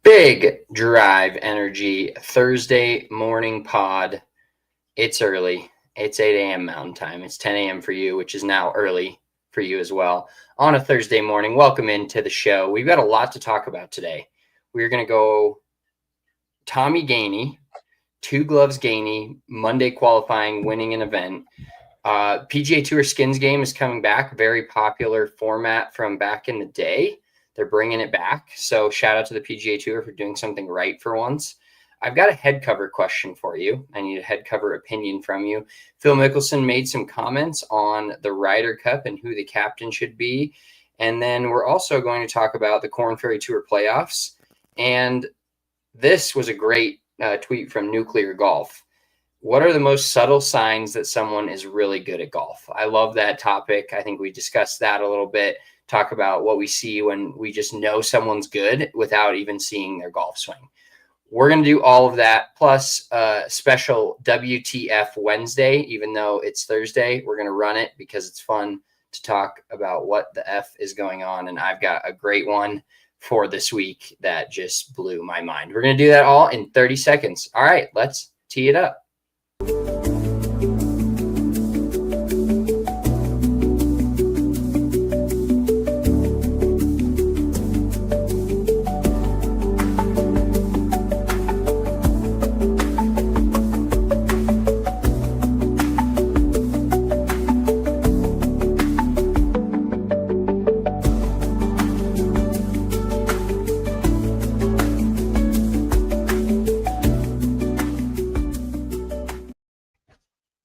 Big Drive Energy Thursday morning pod. It's early. It's 8 a.m. Mountain Time. It's 10 a.m. for you, which is now early for you as well. On a Thursday morning, welcome into the show. We've got a lot to talk about today. We're going to go Tommy Gainey, two gloves Gainey, Monday qualifying, winning an event. PGA Tour Skins game is coming back. Very popular format from back in the day. They're bringing it back. So shout out to the PGA Tour for doing something right for once. I've got a head cover question for you. I need a head cover opinion from you. Phil Mickelson made some comments on the Ryder Cup and who the captain should be. And then we're also going to talk about the Korn Ferry Tour playoffs. And this was a great tweet from Nuclear Golf. What are the most subtle signs that someone is really good at golf? I love that topic. I think we discussed that a little bit. Talk about what we see when we just know someone's good without even seeing their golf swing. We're going to do all of that, plus a special WTF Wednesday. Even though it's Thursday, we're going to run it because it's fun to talk about what the F is going on. And I've got a great one for this week that just blew my mind. We're going to do that all in 30 seconds. All right, let's tee it up.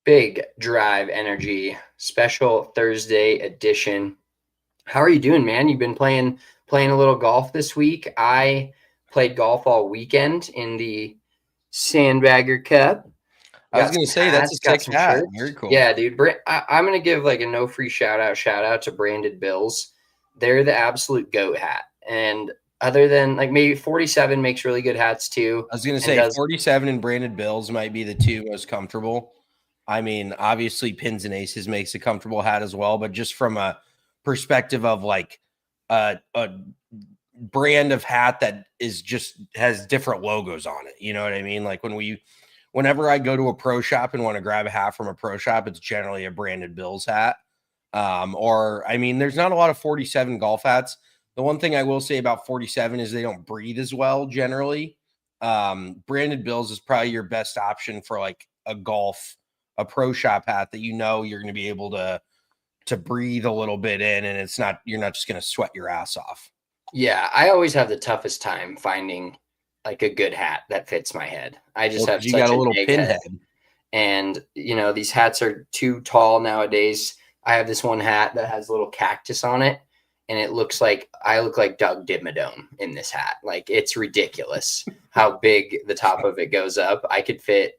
Big Drive Energy special Thursday edition. How are you doing, man? You've been playing a little golf this week. I played golf all weekend in the Sandbagger Cup. I was going to say that's a sick hat. Very cool. Yeah, dude. I'm going to give like a no free shout out to Branded Bills. They're the absolute GOAT hat. And other than like maybe 47 makes really good hats too. I was going to say 47 and Branded Bills might be the two most comfortable. I mean, obviously Pins and Aces makes a comfortable hat as well, but just from a perspective of like a brand of hat that is just has different logos on it. You know what I mean? Like whenever I go to a pro shop and want to grab a hat from a pro shop, it's generally a Branded Bills hat. There's not a lot of 47 golf hats. The one thing I will say about 47 is they don't breathe as well generally. Branded Bills is probably your best option for like a pro shop hat that you know you're going to be able to breathe a little bit in, and you're not just going to sweat your ass off. Yeah, I always have the toughest time finding like a good hat that fits my head. I just have such a little pinhead. And these hats are too tall nowadays. I have this one hat that has a little cactus on it, and it looks like I look like Doug Dimmadome in this hat. Like, it's ridiculous how big the top of it goes up. I could fit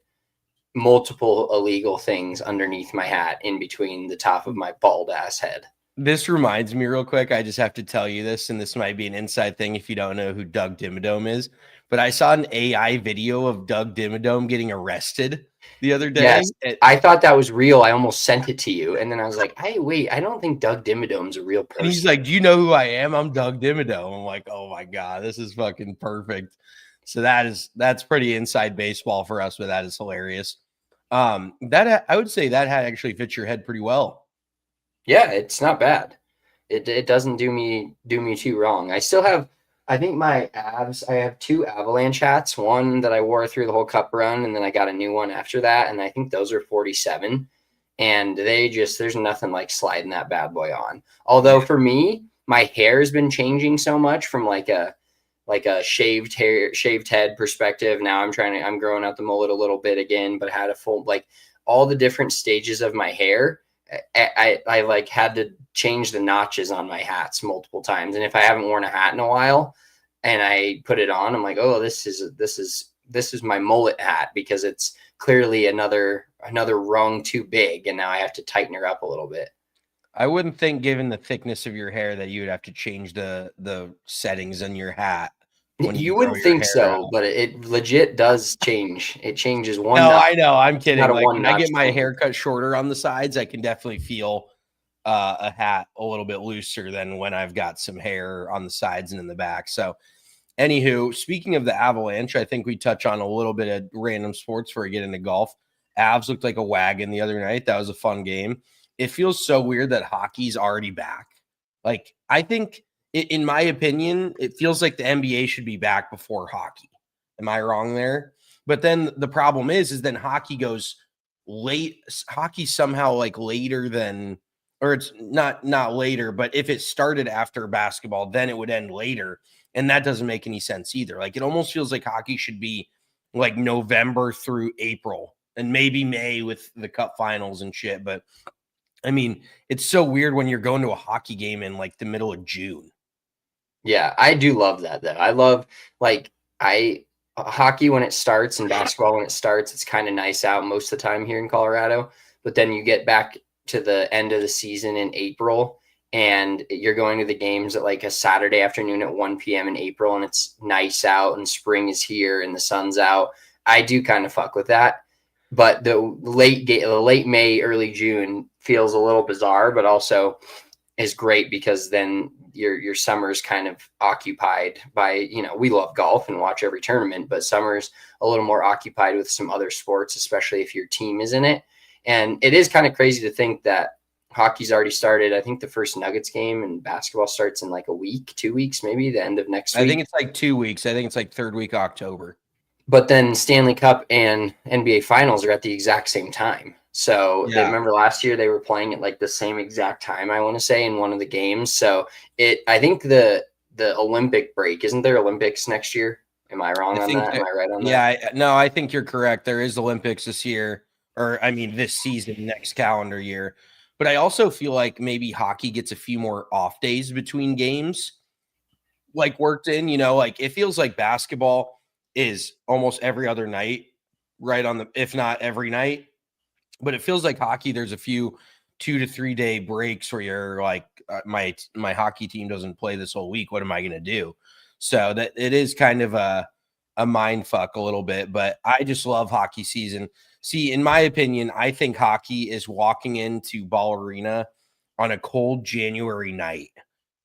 multiple illegal things underneath my hat in between the top of my bald ass head. This reminds me real quick. I just have to tell you this, and this might be an inside thing if you don't know who Doug Dimmadome is, but I saw an AI video of Doug Dimmadome getting arrested the other day. Yes, I thought that was real. I almost sent it to you. And then I was like, hey, wait, I don't think Doug Dimmadome's a real person. And he's like, do you know who I am? I'm Doug Dimmadome. I'm like, oh my God, this is fucking perfect. So that's pretty inside baseball for us, but that is hilarious. That I would say that hat actually fits your head pretty well. Yeah, it's not bad. It doesn't do me too wrong. I think my abs, I have two Avalanche hats, one that I wore through the whole cup run, and then I got a new one after that, and I think those are 47. And there's nothing like sliding that bad boy on. Although for me, my hair has been changing so much from like a shaved head perspective. Now I'm growing out the mullet a little bit again, but had a full, like all the different stages of my hair. I like had to change the notches on my hats multiple times. And if I haven't worn a hat in a while and I put it on, I'm like, oh, this is my mullet hat, because it's clearly another rung too big. And now I have to tighten her up a little bit. I wouldn't think, given the thickness of your hair, that you would have to change the settings in your hat. You wouldn't think so, but it legit does change. It changes one. No, I know. I'm kidding. Like, when I get my hair cut shorter on the sides, I can definitely feel a hat a little bit looser than when I've got some hair on the sides and in the back. So Anywho, speaking of the Avalanche, I think we touch on a little bit of random sports before we get into golf. Avs looked like a wagon the other night. That was a fun game. It feels so weird that hockey's already back. Like, I think, in my opinion, it feels like the NBA should be back before hockey. Am I wrong there? But then the problem is then hockey goes late. Hockey somehow like later than, or it's not later, but if it started after basketball, then it would end later. And that doesn't make any sense either. Like, it almost feels like hockey should be like November through April and maybe May with the cup finals and shit. But I mean, it's so weird when you're going to a hockey game in like the middle of June. Yeah, I do love that though. I love hockey when it starts and basketball when it starts. It's kind of nice out most of the time here in Colorado, but then you get back to the end of the season in April and you're going to the games at like a Saturday afternoon at 1 p.m. in April and it's nice out and spring is here and the sun's out. I do kind of fuck with that. But the late May, early June feels a little bizarre, but also is great because then your summer's kind of occupied by, you know, we love golf and watch every tournament, but summer's a little more occupied with some other sports, especially if your team is in it. And it is kind of crazy to think that hockey's already started. I think the first Nuggets game and basketball starts in like a week, 2 weeks, maybe the end of next week. I think it's like 2 weeks. I think it's like third week October. But then Stanley Cup and NBA Finals are at the exact same time. So Yeah. remember last year they were playing at like the same exact time, I want to say, in one of the games. So I think the Olympic break, isn't there Olympics next year? Am I wrong on that? Am I right on that? Yeah, no, I think you're correct. There is Olympics this year, or I mean this season, next calendar year. But I also feel like maybe hockey gets a few more off days between games, like worked in, you know, like it feels like basketball is almost every other night, right on the, if not every night. But it feels like hockey, there's a few 2 to 3 day breaks where you're like, my hockey team doesn't play this whole week. What am I going to do? So that it is kind of a mind fuck a little bit, but I just love hockey season. See, in my opinion, I think hockey is walking into Ball Arena on a cold January night.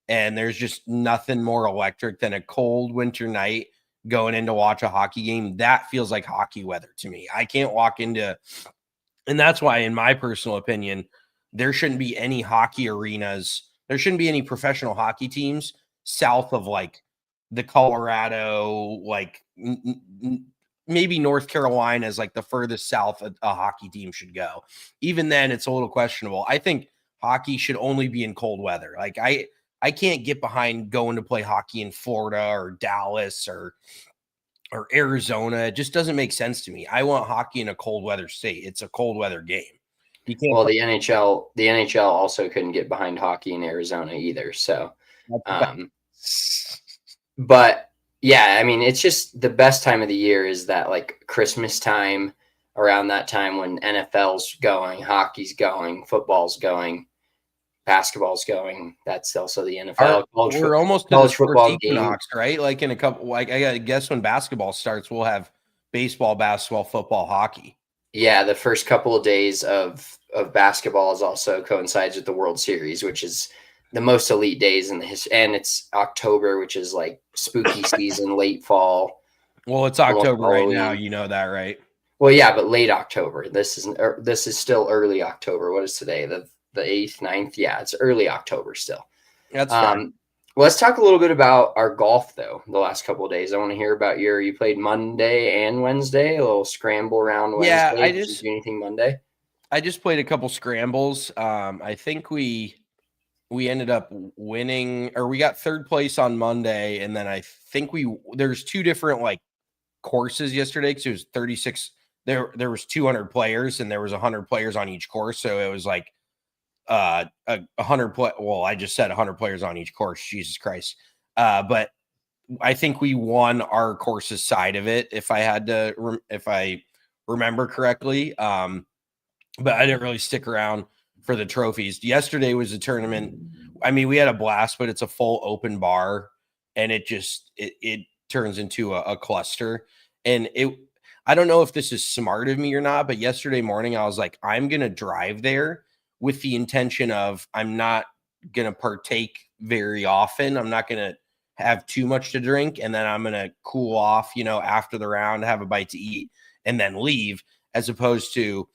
And there's just nothing more electric than a cold winter night going in to watch a hockey game. That feels like hockey weather to me. I can't walk into, and that's why, in my personal opinion, there shouldn't be any hockey arenas. There shouldn't be any professional hockey teams south of like the Colorado, like maybe North Carolina is like the furthest south a hockey team should go. Even then, it's a little questionable. I think hockey should only be in cold weather. Like I can't get behind going to play hockey in Florida or Dallas or Arizona. It just doesn't make sense to me. I want hockey in a cold weather state. It's a cold weather game. You can't. Well, the NHL also couldn't get behind hockey in Arizona either. So, but yeah, I mean, it's just the best time of the year is that like Christmas time, around that time when NFL's going, hockey's going, football's going, basketball's going. That's also the NFL. We're almost to the football equinox, right? Like in a couple, like I gotta guess when basketball starts, we'll have baseball, basketball, football, hockey. Yeah, the first couple of days of basketball is also coincides with the World Series, which is the most elite days in the history. And it's October, which is like spooky season, late fall. Well, it's October right now. You know that, right? Well, yeah, but late October. This is still early October. What is today? The 8th, 9th. Yeah, it's early October still. That's fine. Well, let's talk a little bit about our golf, though, the last couple of days. I want to hear about you played Monday and Wednesday, a little scramble round Wednesday. Yeah, Did you do anything Monday? I just played a couple scrambles. I think we ended up winning, or we got third place on Monday, and then I think there's two different like courses yesterday because it was 36. There was 200 players, and there was 100 players on each course, so it was like 100 well, I just said 100 players on each course. Jesus Christ. But I think we won our course's side of it, if I remember correctly. But I didn't really stick around for the trophies. Yesterday was a tournament. I mean, we had a blast, but it's a full open bar, and it turns into a cluster. And I don't know if this is smart of me or not, but yesterday morning I was like, I'm going to drive there with the intention of I'm not going to partake very often. I'm not going to have too much to drink, and then I'm going to cool off, after the round, have a bite to eat, and then leave, as opposed to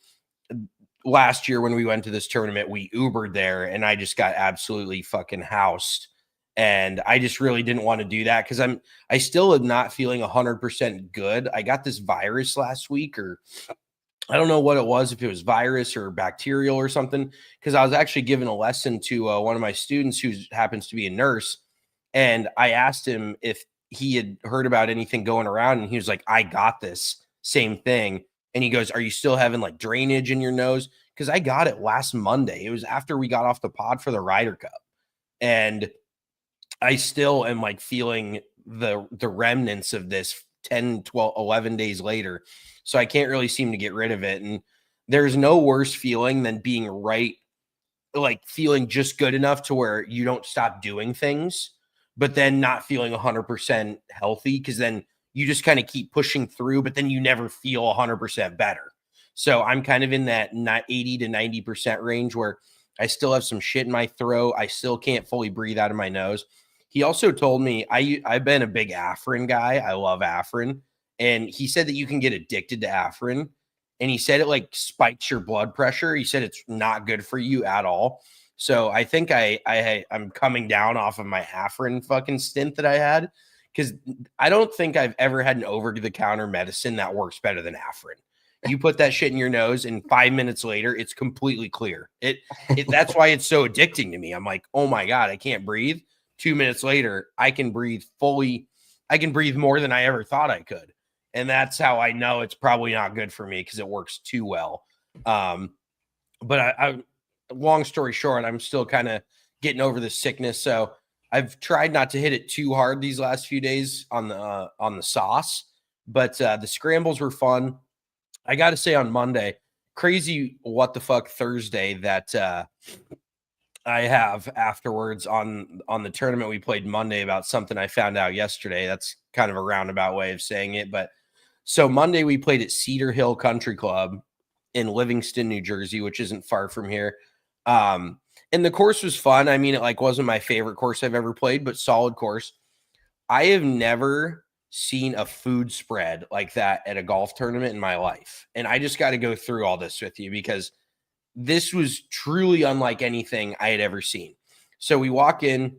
last year when we went to this tournament, we Ubered there and I just got absolutely fucking housed. And I just really didn't want to do that because I still am not feeling 100% good. I got this virus last week, or I don't know what it was, if it was virus or bacterial or something, because I was actually giving a lesson to one of my students who happens to be a nurse. And I asked him if he had heard about anything going around. And he was like, I got this same thing. And he goes, are you still having like drainage in your nose? Because I got it last Monday. It was after we got off the pod for the Ryder Cup. And I still am like feeling the remnants of this 10, 12, 11 days later. So I can't really seem to get rid of it. And there's no worse feeling than being like feeling just good enough to where you don't stop doing things, but then not feeling 100% healthy, because then you just kind of keep pushing through, but then you never feel 100% better. So I'm kind of in that 80 to 90% range where I still have some shit in my throat. I still can't fully breathe out of my nose. He also told me, I've been a big Afrin guy. I love Afrin. And he said that you can get addicted to Afrin. And he said it like spikes your blood pressure. He said it's not good for you at all. So I think I'm coming down off of my Afrin fucking stint that I had, because I don't think I've ever had an over-the-counter medicine that works better than Afrin. You put that shit in your nose, and 5 minutes later, it's completely clear. That's why it's so addicting to me. I'm like, oh my God, I can't breathe. 2 minutes later, I can breathe fully. I can breathe more than I ever thought I could. And that's how I know it's probably not good for me, because it works too well. But long story short, I'm still kind of getting over the sickness. So I've tried not to hit it too hard these last few days on the sauce, but the scrambles were fun. I got to say, on Monday, crazy what the fuck Thursday that I have afterwards on the tournament we played Monday about something I found out yesterday. That's kind of a roundabout way of saying it. But so Monday we played at Cedar Hill Country Club in Livingston, New Jersey, which isn't far from here. And the course was fun. I mean, it like wasn't my favorite course I've ever played, but solid course. I have never seen a food spread like that at a golf tournament in my life. And I just got to go through all this with you, because this was truly unlike anything I had ever seen. So we walk in.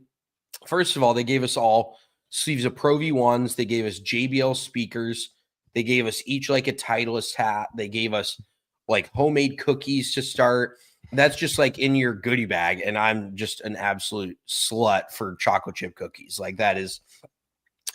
First of all, they gave us all sleeves of Pro V1s. They gave us JBL speakers. They gave us each like a Titleist hat. They gave us like homemade cookies to start. That's just like in your goodie bag. And I'm just an absolute slut for chocolate chip cookies. Like that is,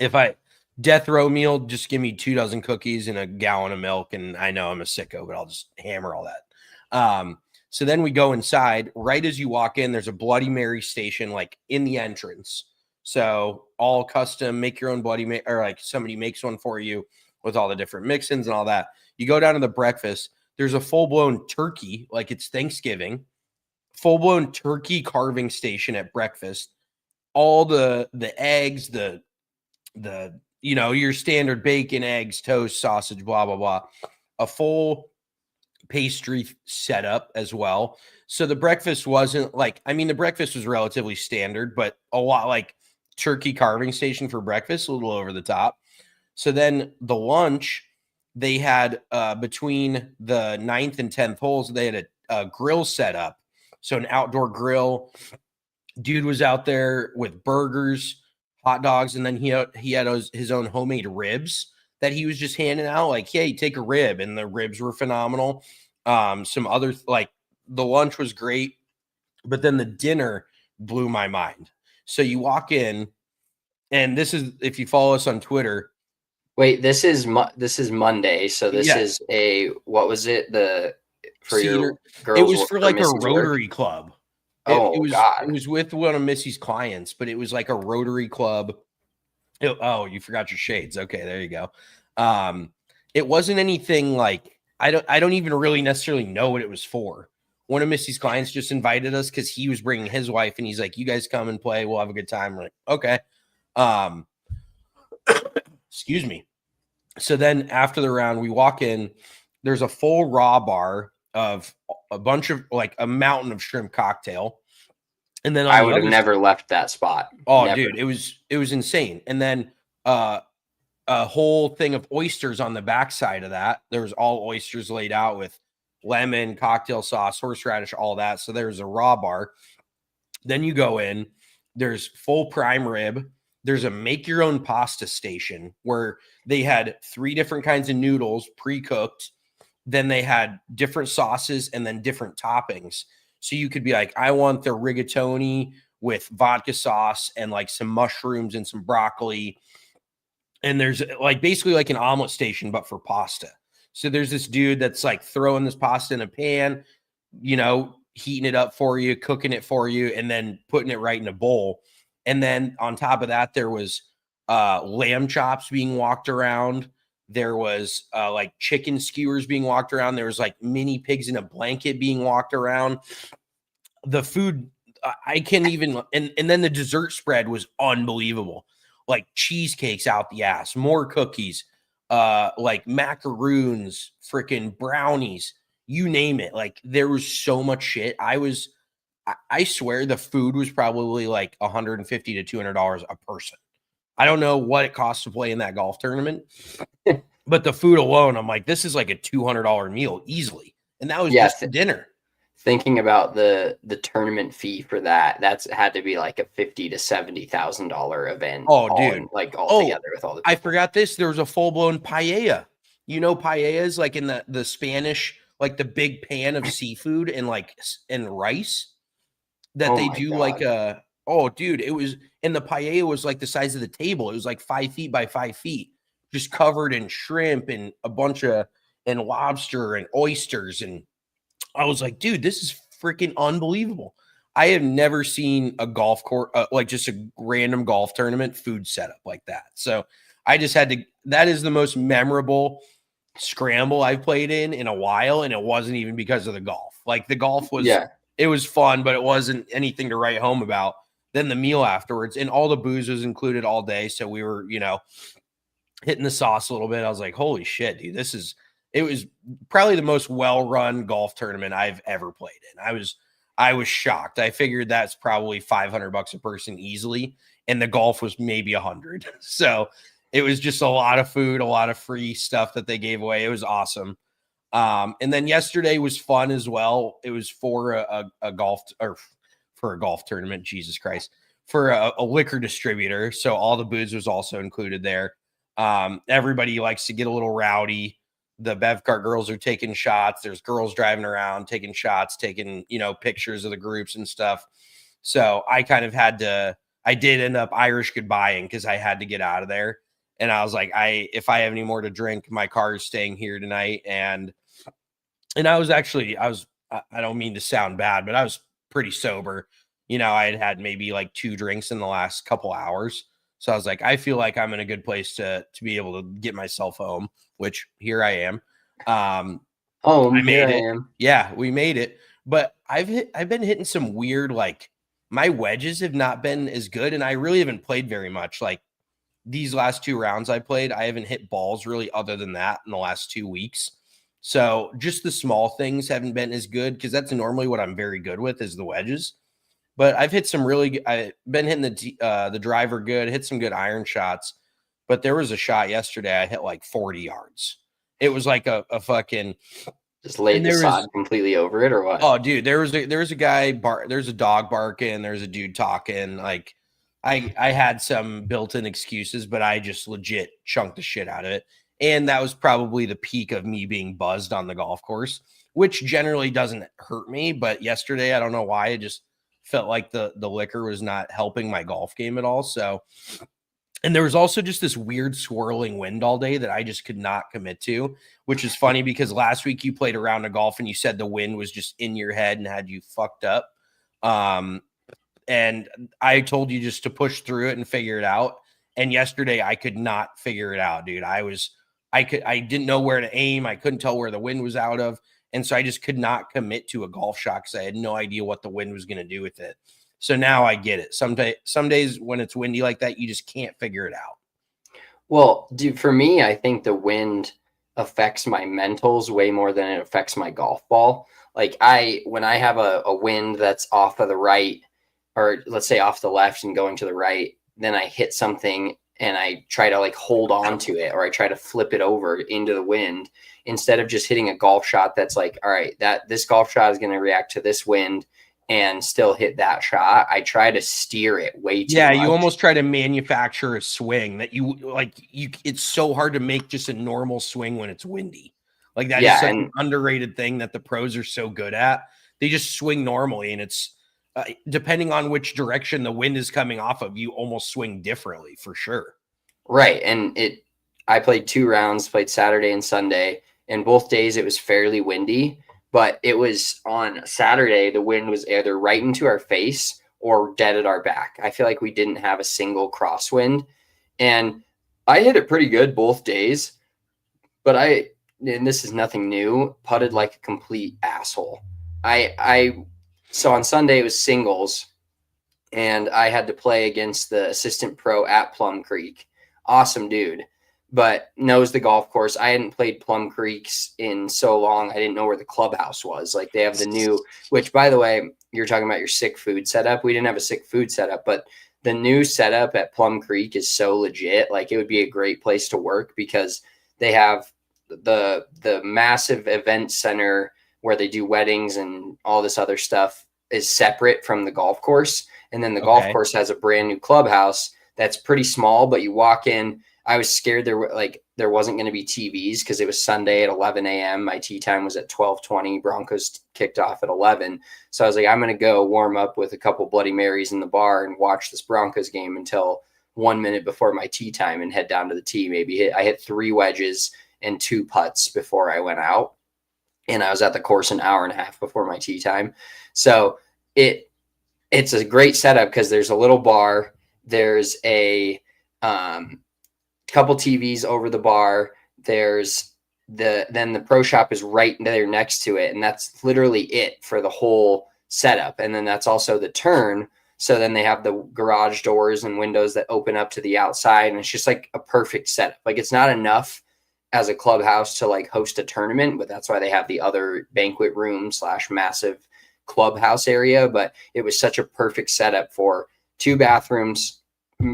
if I death row meal, just give me 2 dozen cookies and a gallon of milk. And I know I'm a sicko, but I'll just hammer all that. So then we go inside. Right as you walk in, there's a Bloody Mary station like in the entrance. So all custom, make your own Bloody Mary, or like somebody makes one for you with all the different mix-ins and all that. You go down to the breakfast. There's a full-blown turkey, like it's Thanksgiving, full-blown turkey carving station at breakfast. All the eggs, the your standard bacon, eggs, toast, sausage, blah, blah, blah. A full pastry setup as well. So the breakfast wasn't like, I mean, the breakfast was relatively standard, but a lot like turkey carving station for breakfast, a little over the top. So then the lunch, they had between the 9th and 10th holes, they had a grill set up. So an outdoor grill. Dude was out there with burgers, hot dogs, and then he had his own homemade ribs that he was just handing out. Like, hey, take a rib, and the ribs were phenomenal. Some other, like, the lunch was great, but then the dinner blew my mind. So you walk in, and this is, if you follow us on Twitter. Wait, this is Monday, so this is what was it? For Cedar, your girls? It was for like a Rotary Club. God. It was with one of Missy's clients, but it was like a Rotary Club. Oh, you forgot your shades. Okay, there you go. It wasn't anything like, I don't even really necessarily know what it was for. One of Missy's clients just invited us because he was bringing his wife, and he's like, you guys come and play. We'll have a good time. We're like, okay. Excuse me. So then after the round, we walk in. There's a full raw bar of a bunch of, like, a mountain of shrimp cocktail. And then on I the would have other never left that spot. Oh, Never. dude, it was insane. And then a whole thing of oysters on the backside of that. There was all oysters laid out with lemon, cocktail sauce, horseradish, all that. So there's a raw bar. Then you go in, there's full prime rib. There's a make your own pasta station where they had 3 different kinds of noodles pre-cooked. Then they had different sauces and then different toppings. So you could be like, I want the rigatoni with vodka sauce and like some mushrooms and some broccoli. And there's like basically like an omelet station, but for pasta. So there's this dude that's like throwing this pasta in a pan, heating it up for you, cooking it for you, and then putting it right in a bowl. And then on top of that, there was lamb chops being walked around. There was like chicken skewers being walked around. There was like mini pigs in a blanket being walked around. The food, I can't even, and then the dessert spread was unbelievable. Like cheesecakes out the ass, more cookies, like macaroons, freaking brownies, you name it. Like there was so much shit. I swear the food was probably like $150 to $200 a person. I don't know what it costs to play in that golf tournament, but the food alone, I'm like, this is like a $200 meal easily. And that was just the dinner. Thinking about the tournament fee for that's had to be like a $50,000 to $70,000 event. Oh, dude, all together with all the people. I forgot this. There was a full blown paella. Paellas like in the Spanish, like the big pan of seafood and rice that they do. God. Like dude, it was, and the paella was like the size of the table. It was like 5 feet by 5 feet, just covered in shrimp and a bunch of and lobster and oysters. And I was like, dude, this is freaking unbelievable. I have never seen a golf course, like just a random golf tournament food setup like that. So I just had to, that is the most memorable scramble I've played in a while. And it wasn't even because of the golf. Like the golf was, It was fun, but it wasn't anything to write home about. Then the meal afterwards, and all the booze was included all day. So we were, hitting the sauce a little bit. I was like, holy shit, dude, it was probably the most well-run golf tournament I've ever played in. I was shocked. I figured that's probably $500 a person easily, and the golf was maybe 100. So it was just a lot of food, a lot of free stuff that they gave away. It was awesome. And then yesterday was fun as well. It was for a golf tournament. Jesus Christ, for a liquor distributor. So all the booze was also included there. Everybody likes to get a little rowdy. The Bev Cart girls are taking shots. There's girls driving around, taking shots, taking, pictures of the groups and stuff. So I kind of I did end up Irish goodbying because I had to get out of there. And I was like, if I have any more to drink, my car is staying here tonight. And I don't mean to sound bad, but I was pretty sober. I had maybe like 2 drinks in the last couple hours. So I was like, I feel like I'm in a good place to be able to get myself home, which here I am. I made it. Yeah, we made it. But I've been hitting some weird, like my wedges have not been as good, and I really haven't played very much. Like these last 2 rounds I played, I haven't hit balls really other than that in the last 2 weeks. So just the small things haven't been as good, because that's normally what I'm very good with is the wedges. But I've hit some I've been hitting the driver good, hit some good iron shots. But there was a shot yesterday I hit like 40 yards. It was like a fucking just laid the sod completely over it, or what? Oh, dude, there was a guy there's a dog barking, there's a dude talking. Like I had some built-in excuses, but I just legit chunked the shit out of it. And that was probably the peak of me being buzzed on the golf course, which generally doesn't hurt me. But yesterday, I don't know why, it just felt like the liquor was not helping my golf game at all. So, and there was also just this weird swirling wind all day that I just could not commit to, which is funny because last week you played a round of golf and you said the wind was just in your head and had you fucked up. And I told you just to push through it and figure it out. And yesterday I could not figure it out, dude. I didn't know where to aim. I couldn't tell where the wind was out of. And so I just could not commit to a golf shot because I had no idea what the wind was going to do with it. So now I get it. Some days when it's windy like that, you just can't figure it out. Well, dude, for me, I think the wind affects my mentals way more than it affects my golf ball. Like when I have a wind that's off of the right, or let's say off the left and going to the right, then I hit something and I try to like hold on to it, or I try to flip it over into the wind instead of just hitting a golf shot that's like, all right, that this golf shot is going to react to this wind and still hit that shot. I try to steer it way too much. You almost try to manufacture a swing that it's so hard to make just a normal swing when it's windy. Like that is such an underrated thing that the pros are so good at. They just swing normally, and it's depending on which direction the wind is coming off of, you almost swing differently for sure. Right. And I played 2 rounds, played Saturday and Sunday, and both days it was fairly windy, but it was on Saturday, the wind was either right into our face or dead at our back. I feel like we didn't have a single crosswind, and I hit it pretty good both days, but and this is nothing new, putted like a complete asshole. So on Sunday it was singles, and I had to play against the assistant pro at Plum Creek. Awesome dude, but knows the golf course. I hadn't played Plum Creeks in so long. I didn't know where the clubhouse was. Like they have the new, which by the way, you're talking about your sick food setup. We didn't have a sick food setup, but the new setup at Plum Creek is so legit. Like it would be a great place to work because they have the massive event center where they do weddings and all this other stuff is separate from the golf course. And then the golf course has a brand new clubhouse that's pretty small, but you walk in. I was scared there wasn't going to be TVs because it was Sunday at 11 a.m. My tee time was at 12:20. Broncos kicked off at 11. So I was like, I'm going to go warm up with a couple Bloody Marys in the bar and watch this Broncos game until 1 minute before my tee time and head down to the tee. I hit 3 wedges and 2 putts before I went out. And I was at the course an hour and a half before my tee time. So it's a great setup because there's a little bar. There's a couple TVs over the bar. There's then the pro shop is right there next to it. And that's literally it for the whole setup. And then that's also the turn. So then they have the garage doors and windows that open up to the outside. And it's just like a perfect setup. Like it's not enough as a clubhouse to like host a tournament, but that's why they have the other banquet room / massive clubhouse area. But it was such a perfect setup for 2 bathrooms,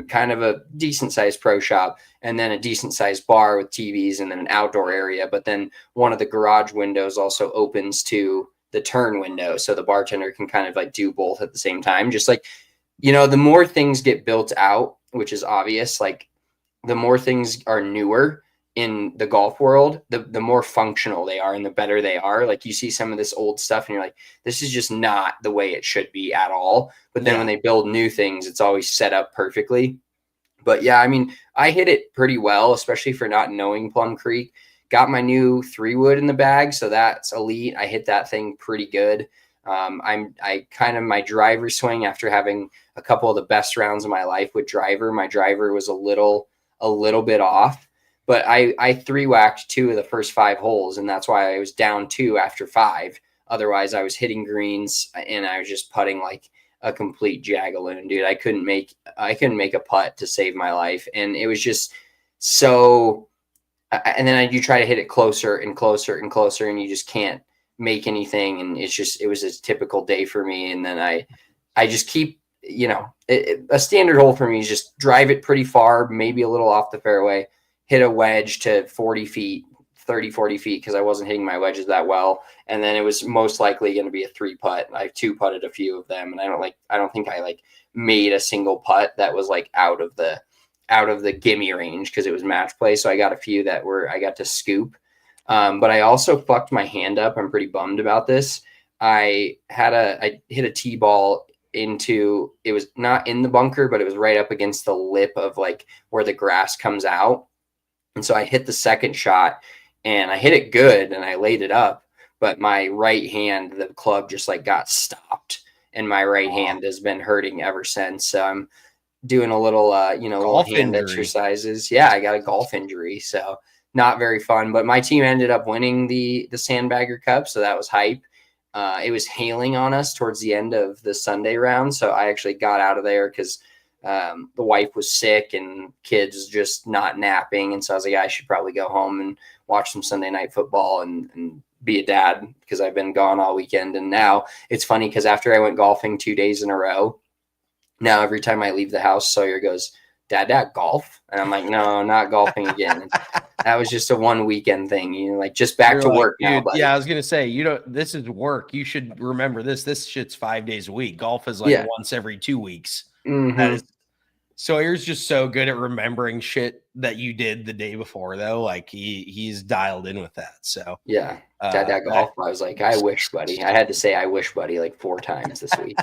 kind of a decent sized pro shop, and then a decent sized bar with TVs, and then an outdoor area. But then one of the garage windows also opens to the turn window. So the bartender can kind of like do both at the same time. Just like, the more things get built out, which is obvious, like the more things are newer in the golf world, the more functional they are and the better they are. Like you see some of this old stuff and you're like, this is just not the way it should be at all. But then when they build new things, it's always set up perfectly. But yeah, I mean, I hit it pretty well, especially for not knowing Plum Creek. Got my new 3-wood in the bag, so that's elite. I hit that thing pretty good. My driver swing, after having a couple of the best rounds of my life with driver, my driver was a little bit off. But I 3-whacked 2 of the first 5 holes, and that's why I was down 2 after 5. Otherwise, I was hitting greens, and I was just putting like a complete jagaloon, dude. I couldn't make a putt to save my life, and it was just so. And then you try to hit it closer and closer and closer, and you just can't make anything. And it was a typical day for me. And then I just keep, a standard hole for me is just drive it pretty far, maybe a little off the fairway. Hit a wedge to 40 feet, 30, 40 feet, because I wasn't hitting my wedges that well. And then it was most likely going to be a 3-putt. I 2-putted a few of them, and I don't think I made a single putt that was like out of the gimme range because it was match play. So I got a few that I got to scoop. But I also fucked my hand up. I'm pretty bummed about this. I hit a tee ball into, it was not in the bunker, but it was right up against the lip of like where the grass comes out. And so I hit the second shot and I hit it good and I laid it up, but my right hand, the club just like got stopped, and my right hand has been hurting ever since. So I'm doing a little, little hand exercises. Yeah, I got a golf injury, so not very fun. But my team ended up winning the Sandbagger Cup, so that was hype. It was hailing on us towards the end of the Sunday round, so I actually got out of there because the wife was sick and kids just not napping. And so I was like, I should probably go home and watch some Sunday night football and be a dad because I've been gone all weekend. And now it's funny because after I went golfing 2 days in a row, Now every time I leave the house, Sawyer goes, Dad, golf? And I'm like, no, not golfing again. That was just a one weekend thing, like just back to work now, buddy. Yeah, I was gonna say, this is work. You should remember this. This shit's 5 days a week. Golf is like once every 2 weeks. That is Sawyer's just so good at remembering shit that you did the day before, though. Like he's dialed in with that. So yeah, Dad, golf. I was like, I wish, buddy. I had to say I wish, buddy, like 4 times this week.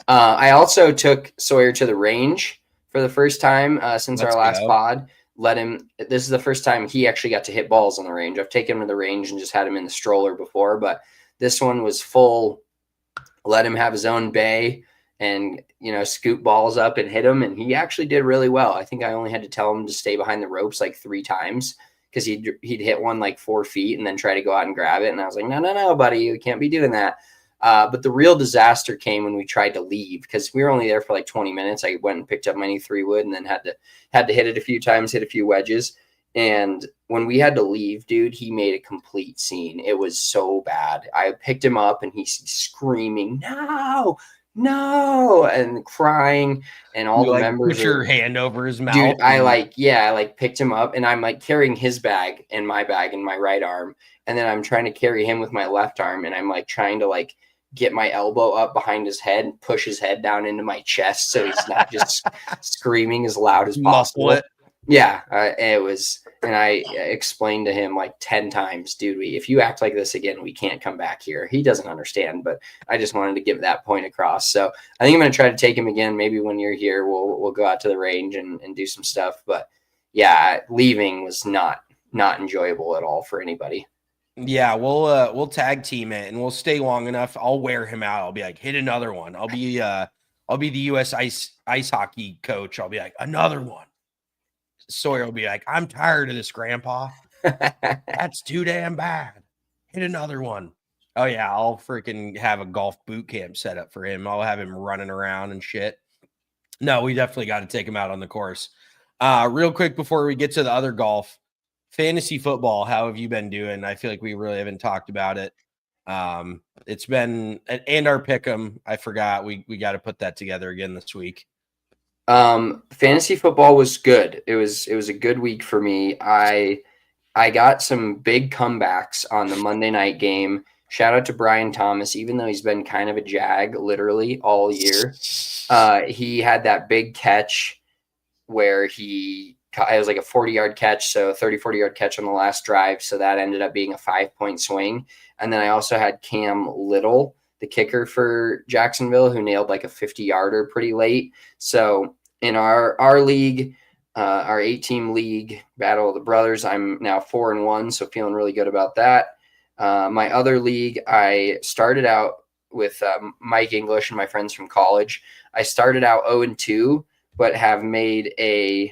I also took Sawyer to the range for the first time since our last pod. This is the first time he actually got to hit balls on the range. I've taken him to the range and just had him in the stroller before, but this one was full. Let him have his own bay and, scoop balls up and hit them. And he actually did really well. I think I only had to tell him to stay behind the ropes like 3 times because he'd hit one like 4 feet and then try to go out and grab it. And I was like, no, buddy, you can't be doing that. But the real disaster came when we tried to leave because we were only there for like 20 minutes. I went and picked up my new 3-wood and then had to hit it a few times, hit a few wedges. And when we had to leave, dude, he made a complete scene. It was so bad. I picked him up and he's screaming, no, and crying. And all the members put your hand over his mouth. Dude, I picked him up and I'm like carrying his bag in my right arm. And then I'm trying to carry him with my left arm. And I'm like trying to like get my elbow up behind his head and push his head down into my chest so he's not just screaming as loud as possible. Yeah, it was, and I explained to him like 10 times, dude, if you act like this again, we can't come back here. He doesn't understand, but I just wanted to get that point across. So I think I'm going to try to take him again. Maybe when you're here, we'll go out to the range and do some stuff. But yeah, leaving was not enjoyable at all for anybody. Yeah, we'll tag team it and we'll stay long enough. I'll wear him out. I'll be like, hit another one. I'll be the U.S. ice hockey coach. I'll be like, another one. Sawyer will be like, I'm tired of this, Grandpa. That's too damn bad. Hit another one. Oh yeah, I'll freaking have a golf boot camp set up for him. I'll have him running around and shit. No, we definitely got to take him out on the course. Real quick before we get to the other golf, fantasy football, how have you been doing? I feel like we really haven't talked about it. It's been, and our pick'em, I forgot. We got to put that together again this week. Fantasy football was good. It was a good week for me. I got some big comebacks on the Monday night game. Shout out to Brian Thomas, even though he's been kind of a jag literally all year. He had that big catch where it was like a 40-yard catch, so 40-yard catch on the last drive. So that ended up being a 5-point swing. And then I also had Cam Little, the kicker for Jacksonville, who nailed like a 50-yarder pretty late. So in our league, our 8-team league, Battle of the Brothers, I'm now 4-1, so feeling really good about that. My other league, I started out with Mike English and my friends from college. I started out 0-2, but have made a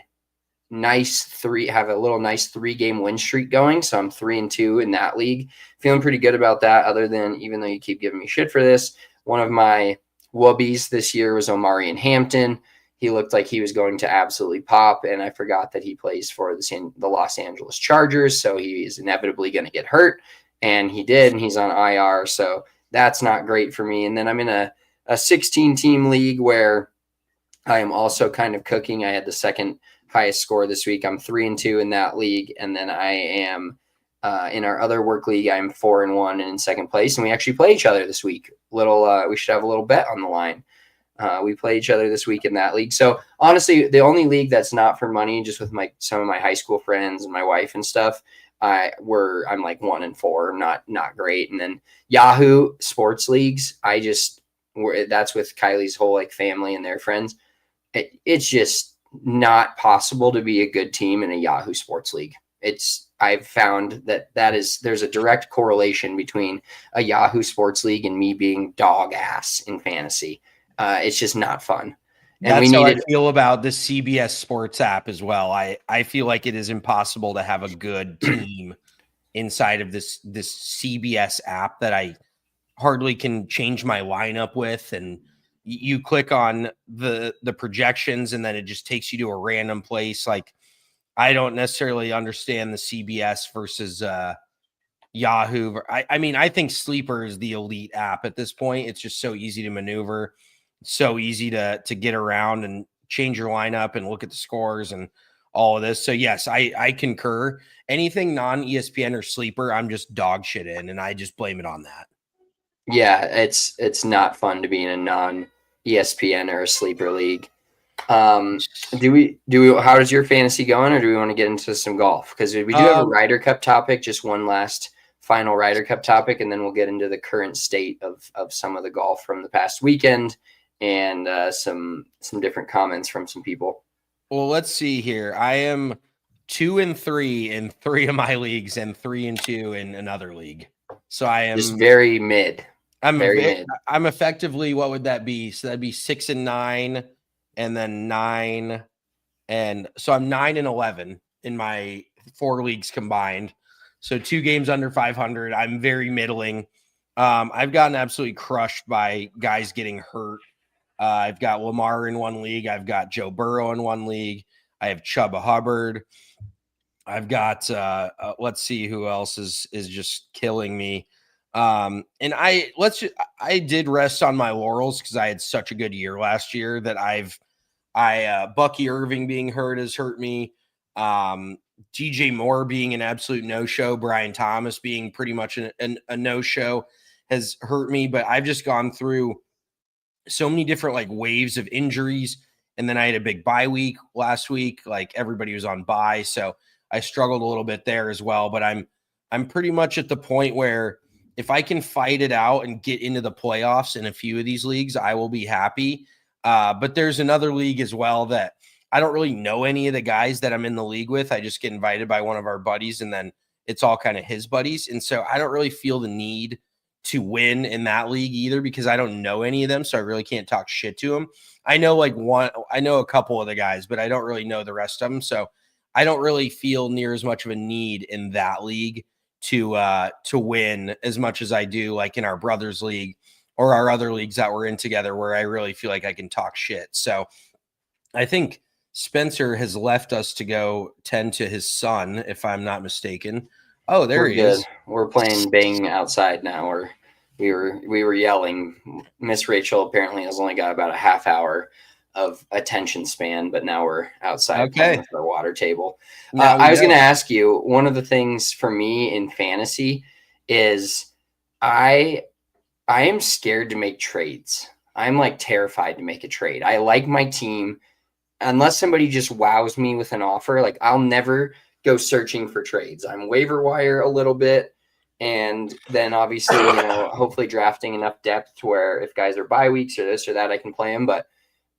nice 3-game win streak going. So I'm 3-2 in that league. Feeling pretty good about that, other than, even though you keep giving me shit for this, one of my wubbies this year was Omarion Hampton. He looked like he was going to absolutely pop, and I forgot that he plays for the Los Angeles Chargers, so he is inevitably going to get hurt, and he did, and he's on IR, so that's not great for me. And then I'm in a 16-team league where I am also kind of cooking. I had the second highest score this week. I'm 3-2 in that league, and then I am in our other work league, I'm 4-1 and in second place, and we actually play each other this week. We should have a little bet on the line. We play each other this week in that league. So honestly, the only league that's not for money, just with some of my high school friends and my wife and stuff, I'm like 1-4, not great. And then Yahoo sports leagues, that's with Kylie's whole like family and their friends. It's just not possible to be a good team in a Yahoo sports league. I've found there's a direct correlation between a Yahoo sports league and me being dog ass in fantasy. It's just not fun. And that's how I feel about the CBS Sports app as well. I feel like it is impossible to have a good team inside of this CBS app that I hardly can change my lineup with. And you click on the projections and then it just takes you to a random place. Like, I don't necessarily understand the CBS versus Yahoo. I mean, I think Sleeper is the elite app at this point. It's just so easy to maneuver. so easy to get around and change your lineup and look at the scores and all of this. So yes, I concur. Anything non-ESPN or sleeper, I'm just dog shit in, and I just blame it on that. Yeah, it's not fun to be in a non-ESPN or a sleeper league. Do we how does your fantasy going, or do we want to get into some golf? Because we do have a Ryder Cup topic, just one last final Ryder Cup topic, and then we'll get into the current state of some of the golf from the past weekend and some different comments from some people. Well, let's see here. I am 2-3 in 3 of my leagues and 3-2 in another league. So I am just very mid. I'm effectively, what would that be? So that'd be 6-9 and then 9. And so I'm 9-11 in my 4 leagues combined. So 2 games under 500. I'm very middling. I've gotten absolutely crushed by guys getting hurt. I've got Lamar in one league. I've got Joe Burrow in one league. I have Chuba Hubbard. I've got let's see who else is just killing me. And I did rest on my laurels because I had such a good year last year that Bucky Irving being hurt has hurt me. DJ Moore being an absolute no-show, Brian Thomas being pretty much a no-show has hurt me. But I've just gone through so many different like waves of injuries. And then I had a big bye week last week. Like everybody was on bye. So I struggled a little bit there as well. But I'm pretty much at the point where if I can fight it out and get into the playoffs in a few of these leagues, I will be happy. But there's another league as well that I don't really know any of the guys that I'm in the league with. I just get invited by one of our buddies, and then it's all kind of his buddies. And so I don't really feel the need to win in that league either because I don't know any of them. So I really can't talk shit to them. I know a couple of the guys, but I don't really know the rest of them. So I don't really feel near as much of a need in that league to win as much as I do like in our brothers league or our other leagues that we're in together where I really feel like I can talk shit. So I think Spencer has left us to go tend to his son, if I'm not mistaken. Oh, there he is. We're playing Bang outside now. Or we were yelling. Miss Rachel apparently has only got about a half hour of attention span, but now we're outside playing with our water table. I was going to ask you, one of the things for me in fantasy is I am scared to make trades. I'm like terrified to make a trade. I like my team. Unless somebody just wows me with an offer, like I'll never go searching for trades. I'm waiver wire a little bit. And then obviously, hopefully drafting enough depth to where if guys are bye weeks or this or that, I can play them. But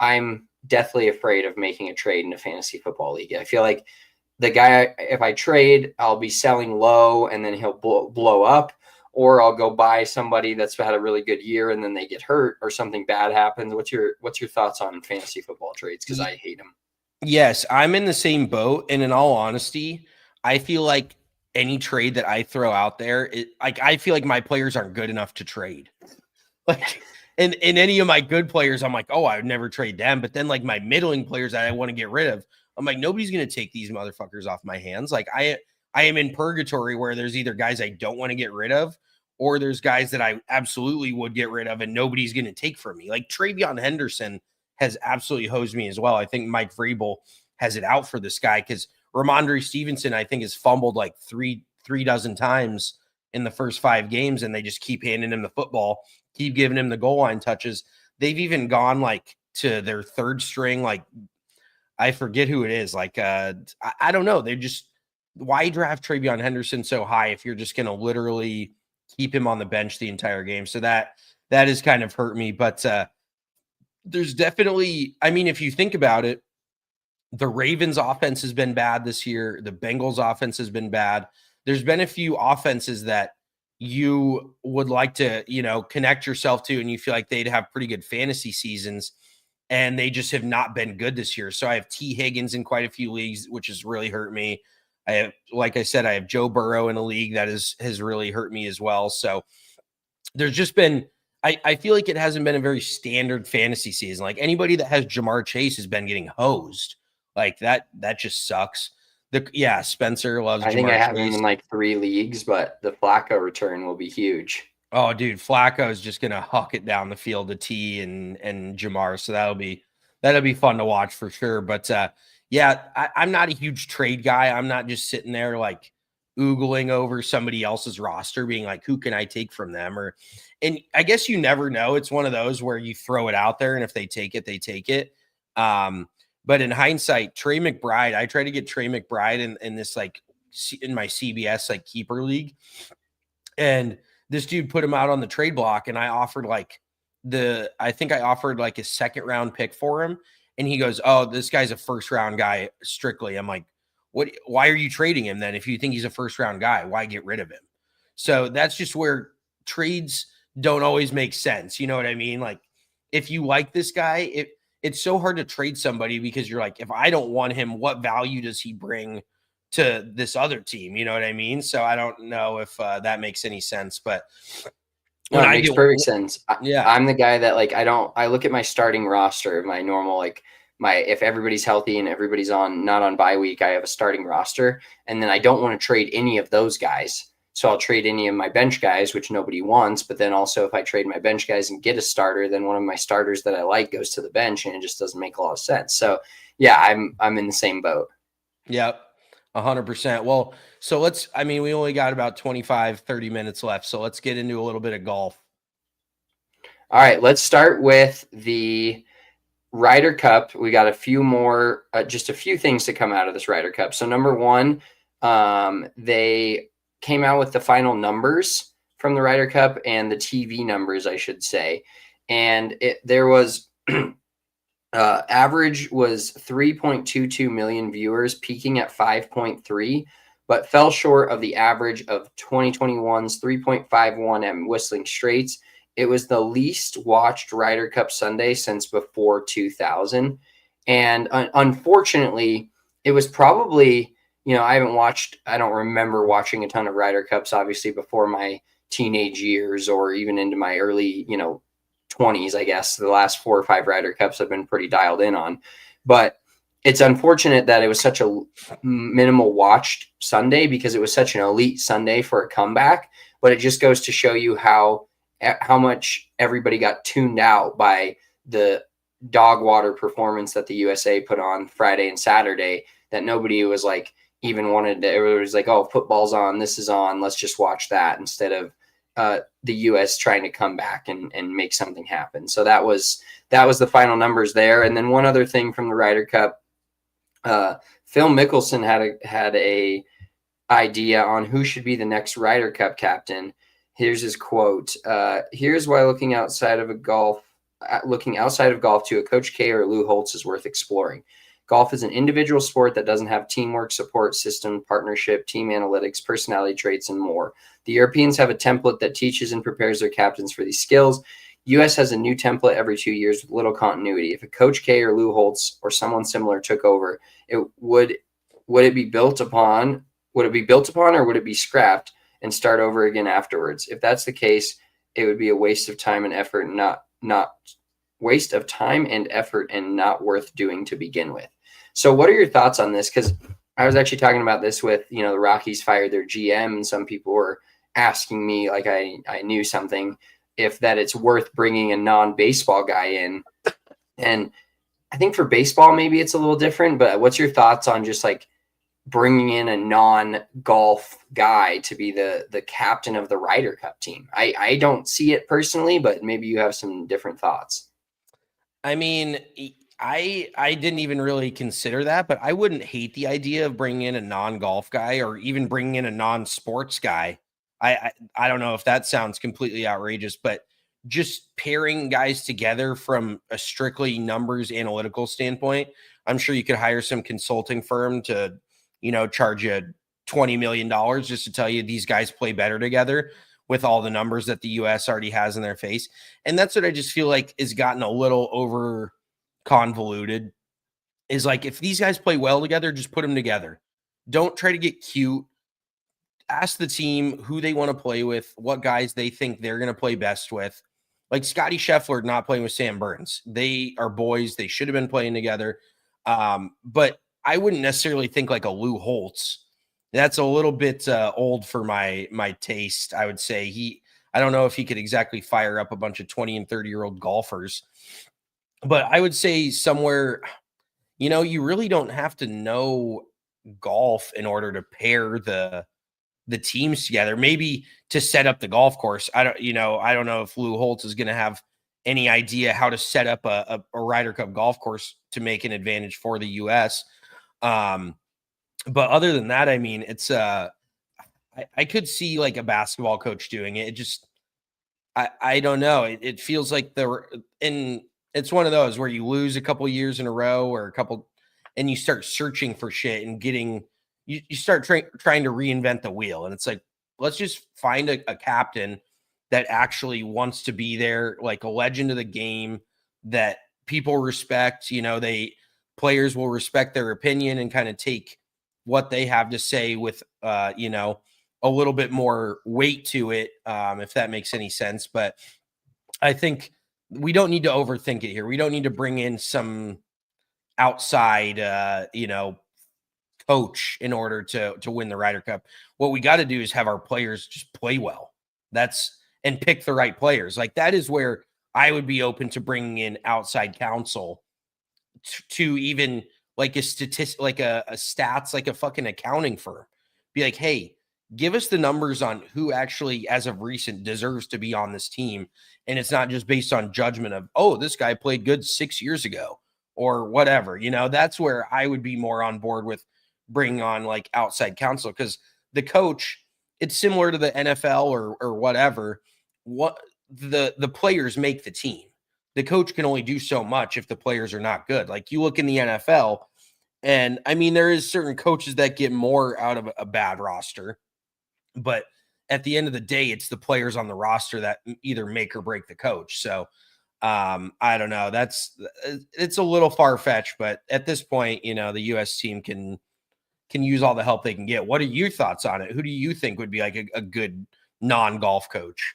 I'm deathly afraid of making a trade in a fantasy football league. I feel like the guy, if I trade, I'll be selling low and then he'll blow up, or I'll go buy somebody that's had a really good year and then they get hurt or something bad happens. What's your thoughts on fantasy football trades? Because I hate them. Yes, I'm in the same boat. And in all honesty, I feel like any trade that I throw out there, I feel like my players aren't good enough to trade. Like in any of my good players, I'm like, oh, I would never trade them. But then like my middling players that I want to get rid of, I'm like, nobody's going to take these motherfuckers off my hands. Like I am in purgatory where there's either guys I don't want to get rid of, or there's guys that I absolutely would get rid of and nobody's going to take from me. Like Travion Henderson has absolutely hosed me as well. I think Mike Vrabel has it out for this guy because Ramondre Stevenson, I think, has fumbled like three dozen times in the first 5 games, and they just keep handing him the football, keep giving him the goal line touches. They've even gone like to their third string. Like I forget who it is. Like I don't know. They just, why draft Travion Henderson so high if you're just going to literally keep him on the bench the entire game? So that has kind of hurt me. But there's definitely, I mean, if you think about it, the Ravens offense has been bad this year. The Bengals offense has been bad. There's been a few offenses that you would like to, connect yourself to, and you feel like they'd have pretty good fantasy seasons, and they just have not been good this year. So I have T. Higgins in quite a few leagues, which has really hurt me. I have, like I said, I have Joe Burrow in a league that has really hurt me as well. So there's just been, I feel like it hasn't been a very standard fantasy season. Like anybody that has Jamar Chase has been getting hosed. Like that just sucks. Spencer loves Jamar Chase. I think I have him in like 3 leagues, but the Flacco return will be huge. Oh, dude, Flacco is just gonna huck it down the field to T and Jamar, so that'll be fun to watch for sure. But yeah, I'm not a huge trade guy. I'm not just sitting there like oogling over somebody else's roster, being like, who can I take from them? And I guess you never know. It's one of those where you throw it out there, and if they take it, they take it. But in hindsight, Trey McBride, I tried to get Trey McBride in this like in my CBS like keeper league, and this dude put him out on the trade block, and I offered like I think I offered like a second round pick for him, and he goes, "Oh, this guy's a first round guy strictly." I'm like, "What? Why are you trading him then? If you think he's a first round guy, why get rid of him?" So that's just where trades don't always make sense. You know what I mean? Like, if you like this guy, it's so hard to trade somebody because you're like, if I don't want him, what value does he bring to this other team? You know what I mean? So I don't know if that makes any sense, but No, it makes perfect sense. Yeah. I'm the guy that like I look at my starting roster, my normal like if everybody's healthy and everybody's not on bye week, I have a starting roster, and then I don't want to trade any of those guys. So I'll trade any of my bench guys, which nobody wants. But then also if I trade my bench guys and get a starter, then one of my starters that I like goes to the bench, and it just doesn't make a lot of sense. So yeah, I'm in the same boat. Yep. 100%. Well, so we only got about 25, 30 minutes left. So let's get into a little bit of golf. All right, let's start with the Ryder Cup. We got a few more, just a few things to come out of this Ryder Cup. So number one, they came out with the final numbers from the Ryder Cup and the TV numbers, I should say. And there was average was 3.22 million viewers, peaking at 5.3, but fell short of the average of 2021's 3.51 at Whistling Straits. It was the least watched Ryder Cup Sunday since before 2000. And unfortunately, it was probably, I don't remember watching a ton of Ryder Cups, obviously, before my teenage years or even into my early, 20s, I guess. The last 4 or 5 Ryder Cups I've been pretty dialed in on. But it's unfortunate that it was such a minimal watched Sunday because it was such an elite Sunday for a comeback. But it just goes to show you how much everybody got tuned out by the dog water performance that the USA put on Friday and Saturday, that nobody was like even wanted to. Everybody was like, oh, football's on, this is on, let's just watch that, instead of the US trying to come back and make something happen. So that was the final numbers there. And then one other thing from the Ryder Cup, Phil Mickelson had a idea on who should be the next Ryder Cup captain. Here's his quote. Here's why looking outside of golf to a Coach K or Lou Holtz is worth exploring. Golf is an individual sport that doesn't have teamwork, support system, partnership, team analytics, personality traits, and more. The Europeans have a template that teaches and prepares their captains for these skills. U.S. has a new template every 2 years with little continuity. If a Coach K or Lou Holtz or someone similar took over, would it be built upon? Would it be built upon, or would it be scrapped and start over again afterwards? If that's the case, it would be a waste of time and effort, not worth doing to begin with. So what are your thoughts on this? Because I was actually talking about this with, the Rockies fired their GM, and some people were asking me, like I knew something, if that it's worth bringing a non-baseball guy in. And I think for baseball, maybe it's a little different, but what's your thoughts on just like bringing in a non-golf guy to be the captain of the Ryder Cup team? I don't see it personally, but maybe you have some different thoughts. I mean, I didn't even really consider that, but I wouldn't hate the idea of bringing in a non-golf guy or even bringing in a non-sports guy. I don't know if that sounds completely outrageous, but just pairing guys together from a strictly numbers analytical standpoint, I'm sure you could hire some consulting firm to, charge you $20 million just to tell you these guys play better together with all the numbers that the US already has in their face. And that's what I just feel like has gotten a little over convoluted, is like, if these guys play well together, just put them together. Don't try to get cute. Ask the team who they want to play with, what guys they think they're going to play best with. Like Scotty Scheffler not playing with Sam Burns. They are boys. They should have been playing together. But I wouldn't necessarily think like a Lou Holtz. That's a little bit old for my taste, I would say. I don't know if he could exactly fire up a bunch of 20 and 30-year-old golfers. But I would say somewhere, you really don't have to know golf in order to pair the teams together. Maybe to set up the golf course. I don't know if Lou Holtz is going to have any idea how to set up a Ryder Cup golf course to make an advantage for the US. But other than that, I mean, it's I could see like a basketball coach doing it. It just, I don't know. It feels like it's one of those where you lose a couple years in a row or and you start searching for shit and you start trying to reinvent the wheel. And it's like, let's just find a captain that actually wants to be there, like a legend of the game that people respect. Players will respect their opinion and kind of take what they have to say with, a little bit more weight to it, if that makes any sense. But I think we don't need to overthink it here. We don't need to bring in some outside, coach in order to win the Ryder Cup. What we got to do is have our players just play well. And pick the right players. Like that is where I would be open to bringing in outside counsel to even like a statistic, like a stats, like a fucking accounting firm. Be like, hey, give us the numbers on who actually, as of recent, deserves to be on this team. And it's not just based on judgment of, oh, this guy played good 6 years ago or whatever. That's where I would be more on board with bringing on like outside counsel, because the coach, it's similar to the NFL or whatever. What the players make the team. The coach can only do so much if the players are not good. Like you look in the NFL, and I mean, there is certain coaches that get more out of a bad roster. But at the end of the day, it's the players on the roster that either make or break the coach. So I don't know. It's a little far-fetched, but at this point, the US team can use all the help they can get. What are your thoughts on it? Who do you think would be like a good non-golf coach?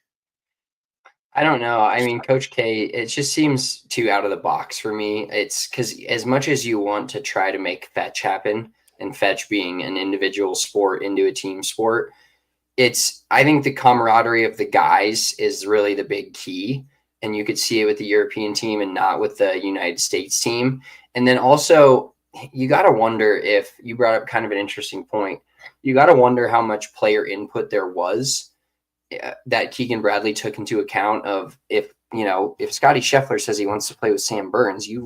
I don't know. I mean, Coach K, it just seems too out of the box for me. It's because as much as you want to try to make fetch happen, and fetch being an individual sport into a team sport, I think the camaraderie of the guys is really the big key. And you could see it with the European team and not with the United States team. And then also, you got to wonder, if you brought up kind of an interesting point, you got to wonder how much player input there was that Keegan Bradley took into account of if Scotty Scheffler says he wants to play with Sam Burns, you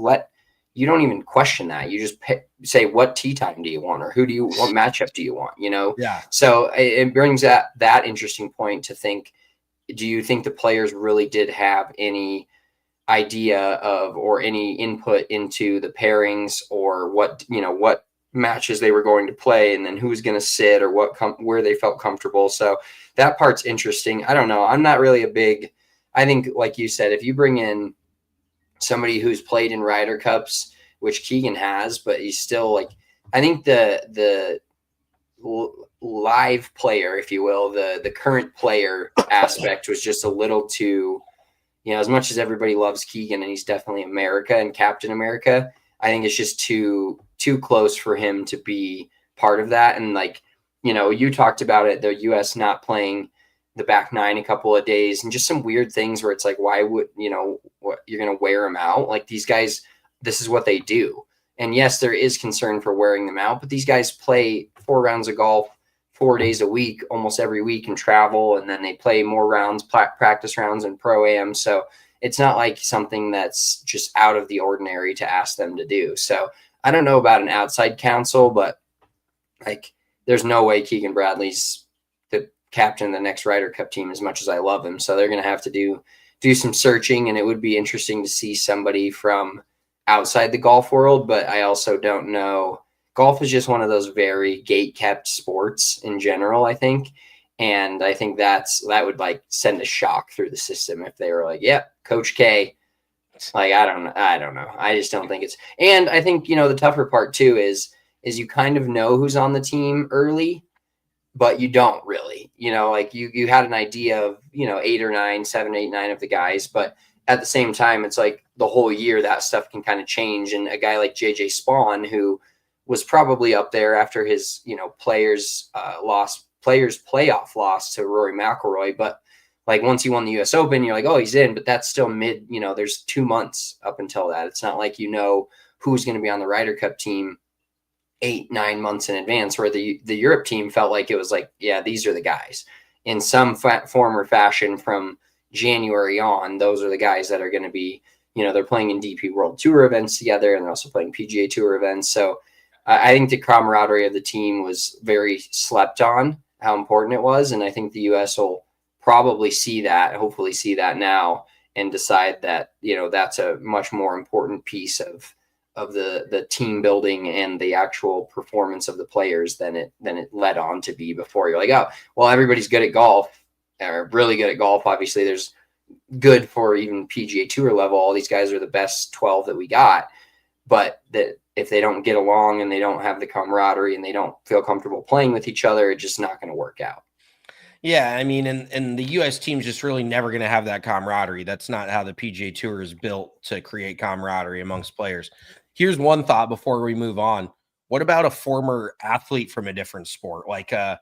don't even question that. You just say, what tee time do you want? Or what matchup do you want? Yeah. So it brings that interesting point to think, do you think the players really did have any idea of, or any input into the pairings, or what matches they were going to play, and then who's going to sit, or where they felt comfortable? So that part's interesting. I don't know. I'm not really I think, like you said, if you bring in somebody who's played in Ryder Cups, which Keegan has, but he's still like, I think the live player, if you will, the current player aspect was just a little too, as much as everybody loves Keegan and he's definitely America and Captain America, I think it's just too close for him to be part of that. And like, you talked about it, the US not playing the back nine a couple of days, and just some weird things where it's like, why would, what, you're going to wear them out? Like, these guys, this is what they do. And yes, there is concern for wearing them out, but these guys play 4 rounds of golf 4 days a week, almost every week, and travel. And then they play more rounds, practice rounds, and pro-am. So it's not like something that's just out of the ordinary to ask them to do. So I don't know about an outside counsel, but like, there's no way Keegan Bradley's the captain of the next Ryder Cup team, as much as I love him. So they're going to have to do some searching, and it would be interesting to see somebody from outside the golf world. But I also don't know. Golf is just one of those very gate-kept sports in general, I think. And I think that would like send a shock through the system if they were like, yep, Coach K. Like, I don't know. I just don't think and I think, the tougher part too is you kind of know who's on the team early, but you don't really, like you had an idea of, 8 or 9, 7, 8, 9 of the guys, but at the same time, it's like the whole year that stuff can kind of change. And a guy like JJ Spawn, who was probably up there after his, players playoff loss to Rory McIlroy, but like once he won the US Open, you're like, oh, he's in, but that's still mid, there's 2 months up until that. It's not like who's going to be on the Ryder Cup team 8-9 months in advance, where the Europe team felt like it was like, yeah, these are the guys in some form or fashion from January on. Those are the guys that are going to be, they're playing in DP World Tour events together, and they're also playing PGA Tour events. So I think the camaraderie of the team was very slept on, how important it was. And I think the US will probably hopefully see that now, and decide that, that's a much more important piece of the team building and the actual performance of the players than it led on to be before. You're like, oh, well, everybody's good at golf, or really good at golf. Obviously, there's good for even PGA Tour level. All these guys are the best 12 that we got, but that if they don't get along and they don't have the camaraderie and they don't feel comfortable playing with each other, it's just not going to work out. Yeah, I mean, and the U.S. team's just really never going to have that camaraderie. That's not how the PGA Tour is built, to create camaraderie amongst players. Here's one thought before we move on. What about a former athlete from a different sport, like a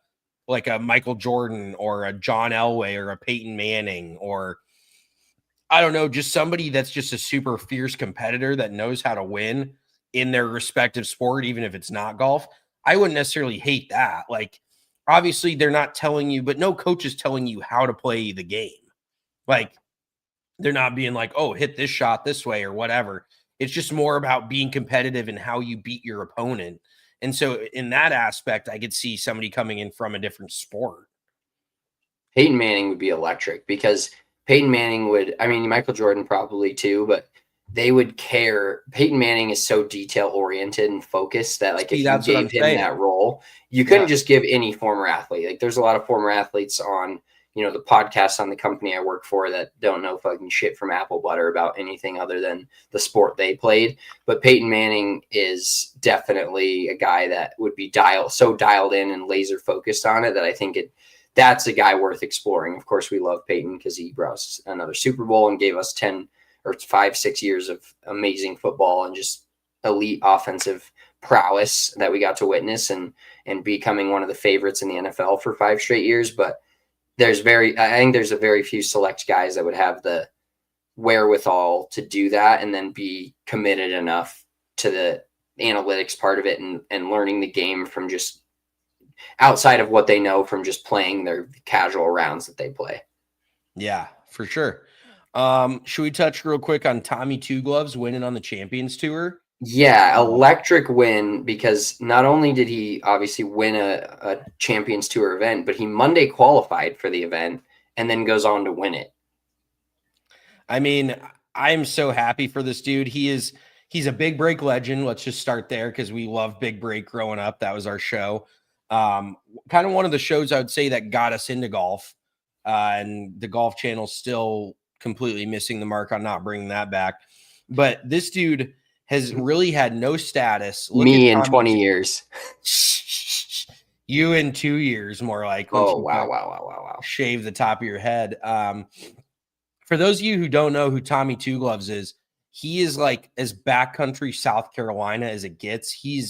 Michael Jordan or a John Elway or a Peyton Manning, or I don't know, just somebody that's just a super fierce competitor that knows how to win in their respective sport, even if it's not golf? I wouldn't necessarily hate that. Like, obviously they're not telling you, but no coach is telling you how to play the game. Like, they're not being like, oh, hit this shot this way or whatever. It's just more about being competitive and how you beat your opponent. And so in that aspect, I could see somebody coming in from a different sport. Peyton Manning would be electric, because Peyton Manning Michael Jordan probably too, but they would care. Peyton Manning is so detail oriented and focused that, like, if you gave him that role, you couldn't just give any former athlete. Like, there's a lot of former athletes on, the podcast on the company I work for that don't know fucking shit from apple butter about anything other than the sport they played. But Peyton Manning is definitely a guy that would be dialed in and laser focused on it, that I think that's a guy worth exploring. Of course, we love Peyton because he brought us another Super Bowl and gave us 10 or 5-6 years of amazing football and just elite offensive prowess that we got to witness, and becoming one of the favorites in the NFL for 5 straight years. But I think there's a very few select guys that would have the wherewithal to do that, and then be committed enough to the analytics part of it, and learning the game from just outside of what they know from just playing their casual rounds that they play. Yeah, for sure. Should we touch real quick on Tommy Two Gloves winning on the Champions Tour? Yeah, electric win, because not only did he obviously win a Champions Tour event, but he Monday qualified for the event and then goes on to win it. I mean, I'm so happy for this dude. He's a big break legend. Let's just start there, because we love Big Break growing up. That was our show. Kind of one of the shows I would say that got us into golf. And the Golf Channel's still completely missing the mark on not bringing that back. But this dude has really had no status. Me in 20 years. You in 2 years, more like. Oh, wow. Shave the top of your head. For those of you who don't know who Tommy Two Gloves is, he is like as backcountry South Carolina as it gets. You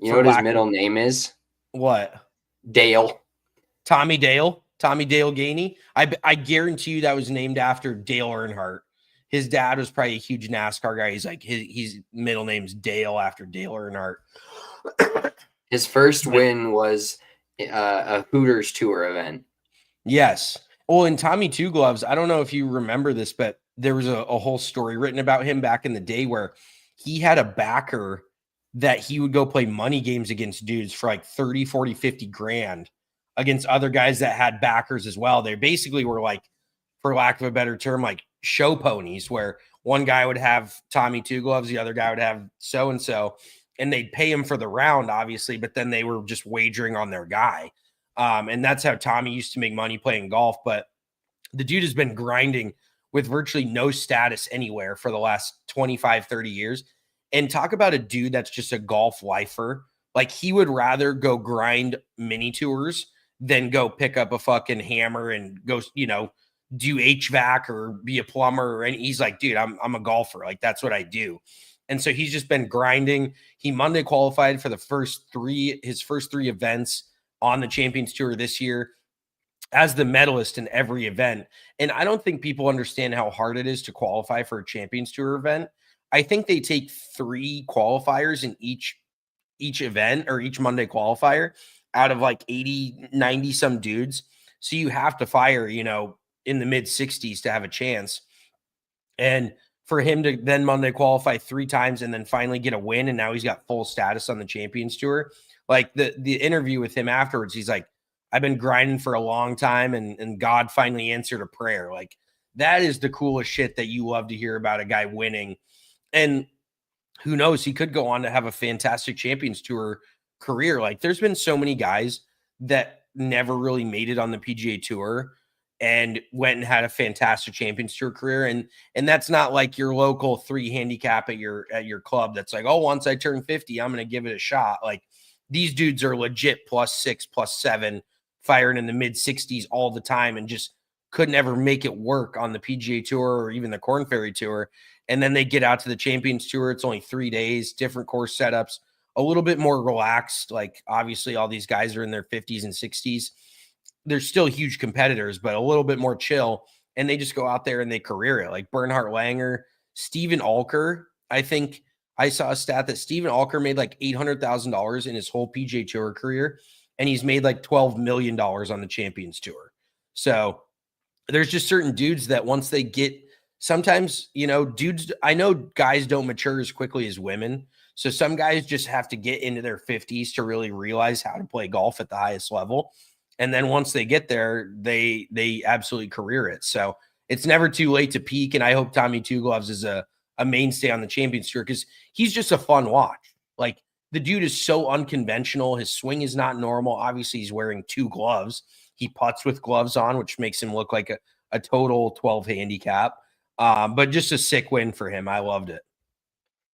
know what his middle name is? What? Dale. Tommy Dale Gainey. I guarantee you that was named after Dale Earnhardt. His dad was probably a huge NASCAR guy. He's like, his middle name's Dale after Dale Earnhardt. His first win was a Hooters Tour event. Yes. Well, in Tommy Two Gloves, I don't know if you remember this, but there was a whole story written about him back in the day where he had a backer that he would go play money games against dudes for like 30, 40, 50 grand against other guys that had backers as well. They basically were like, for lack of a better term, like show ponies, where one guy would have Tommy Two Gloves, the other guy would have so-and-so, and they'd pay him for the round, obviously, but then they were just wagering on their guy. And that's how Tommy used to make money playing golf. But the dude has been grinding with virtually no status anywhere for the last 25, 30 years. And talk about a dude that's just a golf lifer. Like, he would rather go grind mini tours than go pick up a fucking hammer and go, do HVAC or be a plumber. And he's like, dude, I'm a golfer. Like, that's what I do. And so he's just been grinding. He Monday qualified for his first three events on the Champions Tour this year. as the medalist in every event. And I don't think people understand how hard it is to qualify for a Champions Tour event. I think they take 3 qualifiers in each event, or each Monday qualifier, out of like 80, 90 some dudes. So you have to fire, in the mid 60s to have a chance. And for him to then Monday qualify 3 times and then finally get a win, and now he's got full status on the Champions Tour. Like the interview with him afterwards, he's like, I've been grinding for a long time, and God finally answered a prayer. Like, that is the coolest shit that you love to hear about a guy winning. And who knows, he could go on to have a fantastic Champions Tour career. Like, there's been so many guys that never really made it on the PGA Tour and went and had a fantastic Champions Tour career. And that's not like your local 3 handicap at your club that's like, oh, once I turn 50, I'm going to give it a shot. Like, these dudes are legit +6, +7, firing in the mid 60s all the time, and just could never make it work on the PGA Tour or even the Korn Ferry Tour. And then they get out to the Champions Tour. It's only 3 days, different course setups, a little bit more relaxed. Like, obviously all these guys are in their 50s and 60s. They're still huge competitors, but a little bit more chill. And they just go out there and they career it. Like Bernhard Langer, Steven Alker. I think I saw a stat that Steven Alker made like $800,000 in his whole PGA Tour career, and he's made like $12 million on the Champions Tour. So there's just certain dudes that once they get, sometimes, dudes, I know guys don't mature as quickly as women. So some guys just have to get into their 50s to really realize how to play golf at the highest level. And then once they get there, they absolutely career it. So it's never too late to peak. And I hope Tommy Two Gloves is a mainstay on the Champions Tour, because he's just a fun watch. Like, the dude is so unconventional. His swing is not normal. Obviously, he's wearing 2 gloves. He putts with gloves on, which makes him look like a total 12 handicap. But just a sick win for him. I loved it.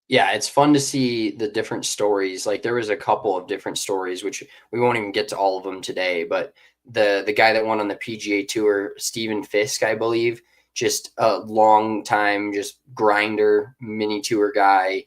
Yeah, it's fun to see the different stories. Like, there was a couple of different stories, which we won't even get to all of them today. But the guy that won on the PGA Tour, Stephen Fisk, I believe, just a long time, just grinder, mini tour guy,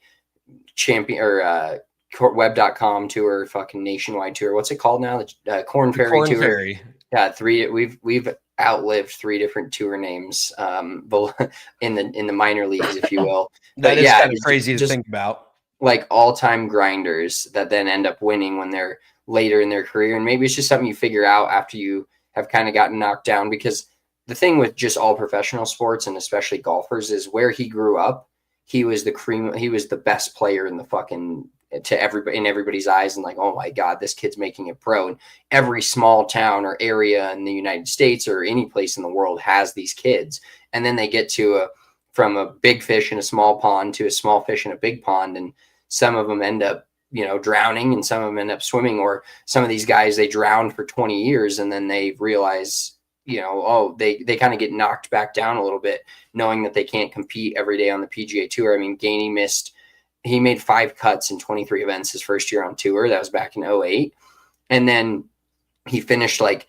champion, or web.com tour, fucking nationwide tour. What's it called now? The Korn Ferry Tour. Ferry. Yeah, we've outlived 3 different tour names in the minor leagues, if you will. That is kind of crazy to think about. Like, all-time grinders that then end up winning when they're later in their career. And maybe it's just something you figure out after you have kind of gotten knocked down, because the thing with just all professional sports, and especially golfers, is where he grew up, he was the cream. He was the best player in the fucking, to everybody, in everybody's eyes, and like, oh my God, this kid's making it pro. And every small town or area in the United States or any place in the world has these kids. And then they get to from a big fish in a small pond to a small fish in a big pond. And some of them end up, drowning, and some of them end up swimming, or some of these guys, they drowned for 20 years and then they realize, they kind of get knocked back down a little bit, knowing that they can't compete every day on the PGA Tour. I mean, Gainey he made 5 cuts in 23 events his first year on tour. That was back in 2008. And then he finished like,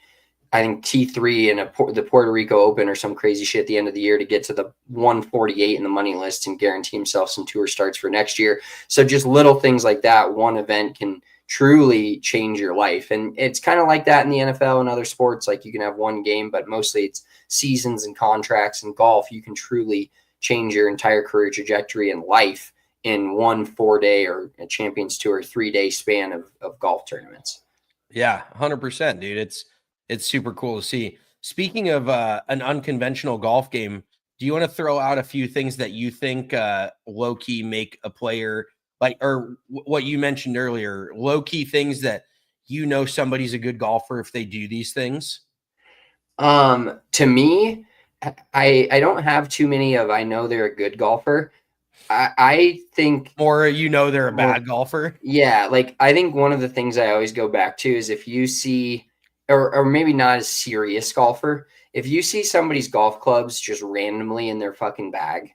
I think T3 in the Puerto Rico Open or some crazy shit at the end of the year to get to the 148 in the money list and guarantee himself some tour starts for next year. So just little things like that, one event can truly change your life. And it's kind of like that in the NFL and other sports. Like, you can have one game, but mostly it's seasons and contracts. And golf, you can truly change your entire career trajectory and life in one 4-day or a Champions Tour 3-day span of golf tournaments. Yeah, 100%, dude. It's super cool to see. Speaking of an unconventional golf game, do you want to throw out a few things that you think low-key make a player, like, or what you mentioned earlier, low-key things that somebody's a good golfer if they do these things? To me, I don't have too many of, I know they're a good golfer. I think more, they're a bad golfer. Yeah. Like, I think one of the things I always go back to is, if you see, or maybe not a serious golfer, if you see somebody's golf clubs just randomly in their fucking bag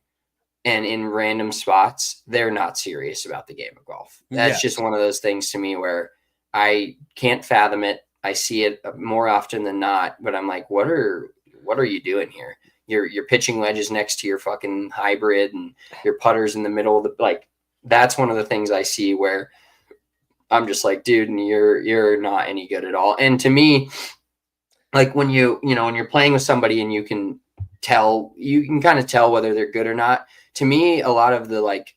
and in random spots, they're not serious about the game of golf. That's just one of those things to me where I can't fathom it. I see it more often than not, but I'm like, what are you doing here? Your pitching wedges next to your fucking hybrid, and your putters in the middle of that's one of the things I see where I'm just like, dude, and you're not any good at all. And to me, like when when you're playing with somebody and you can kind of tell whether they're good or not. To me, a lot of the like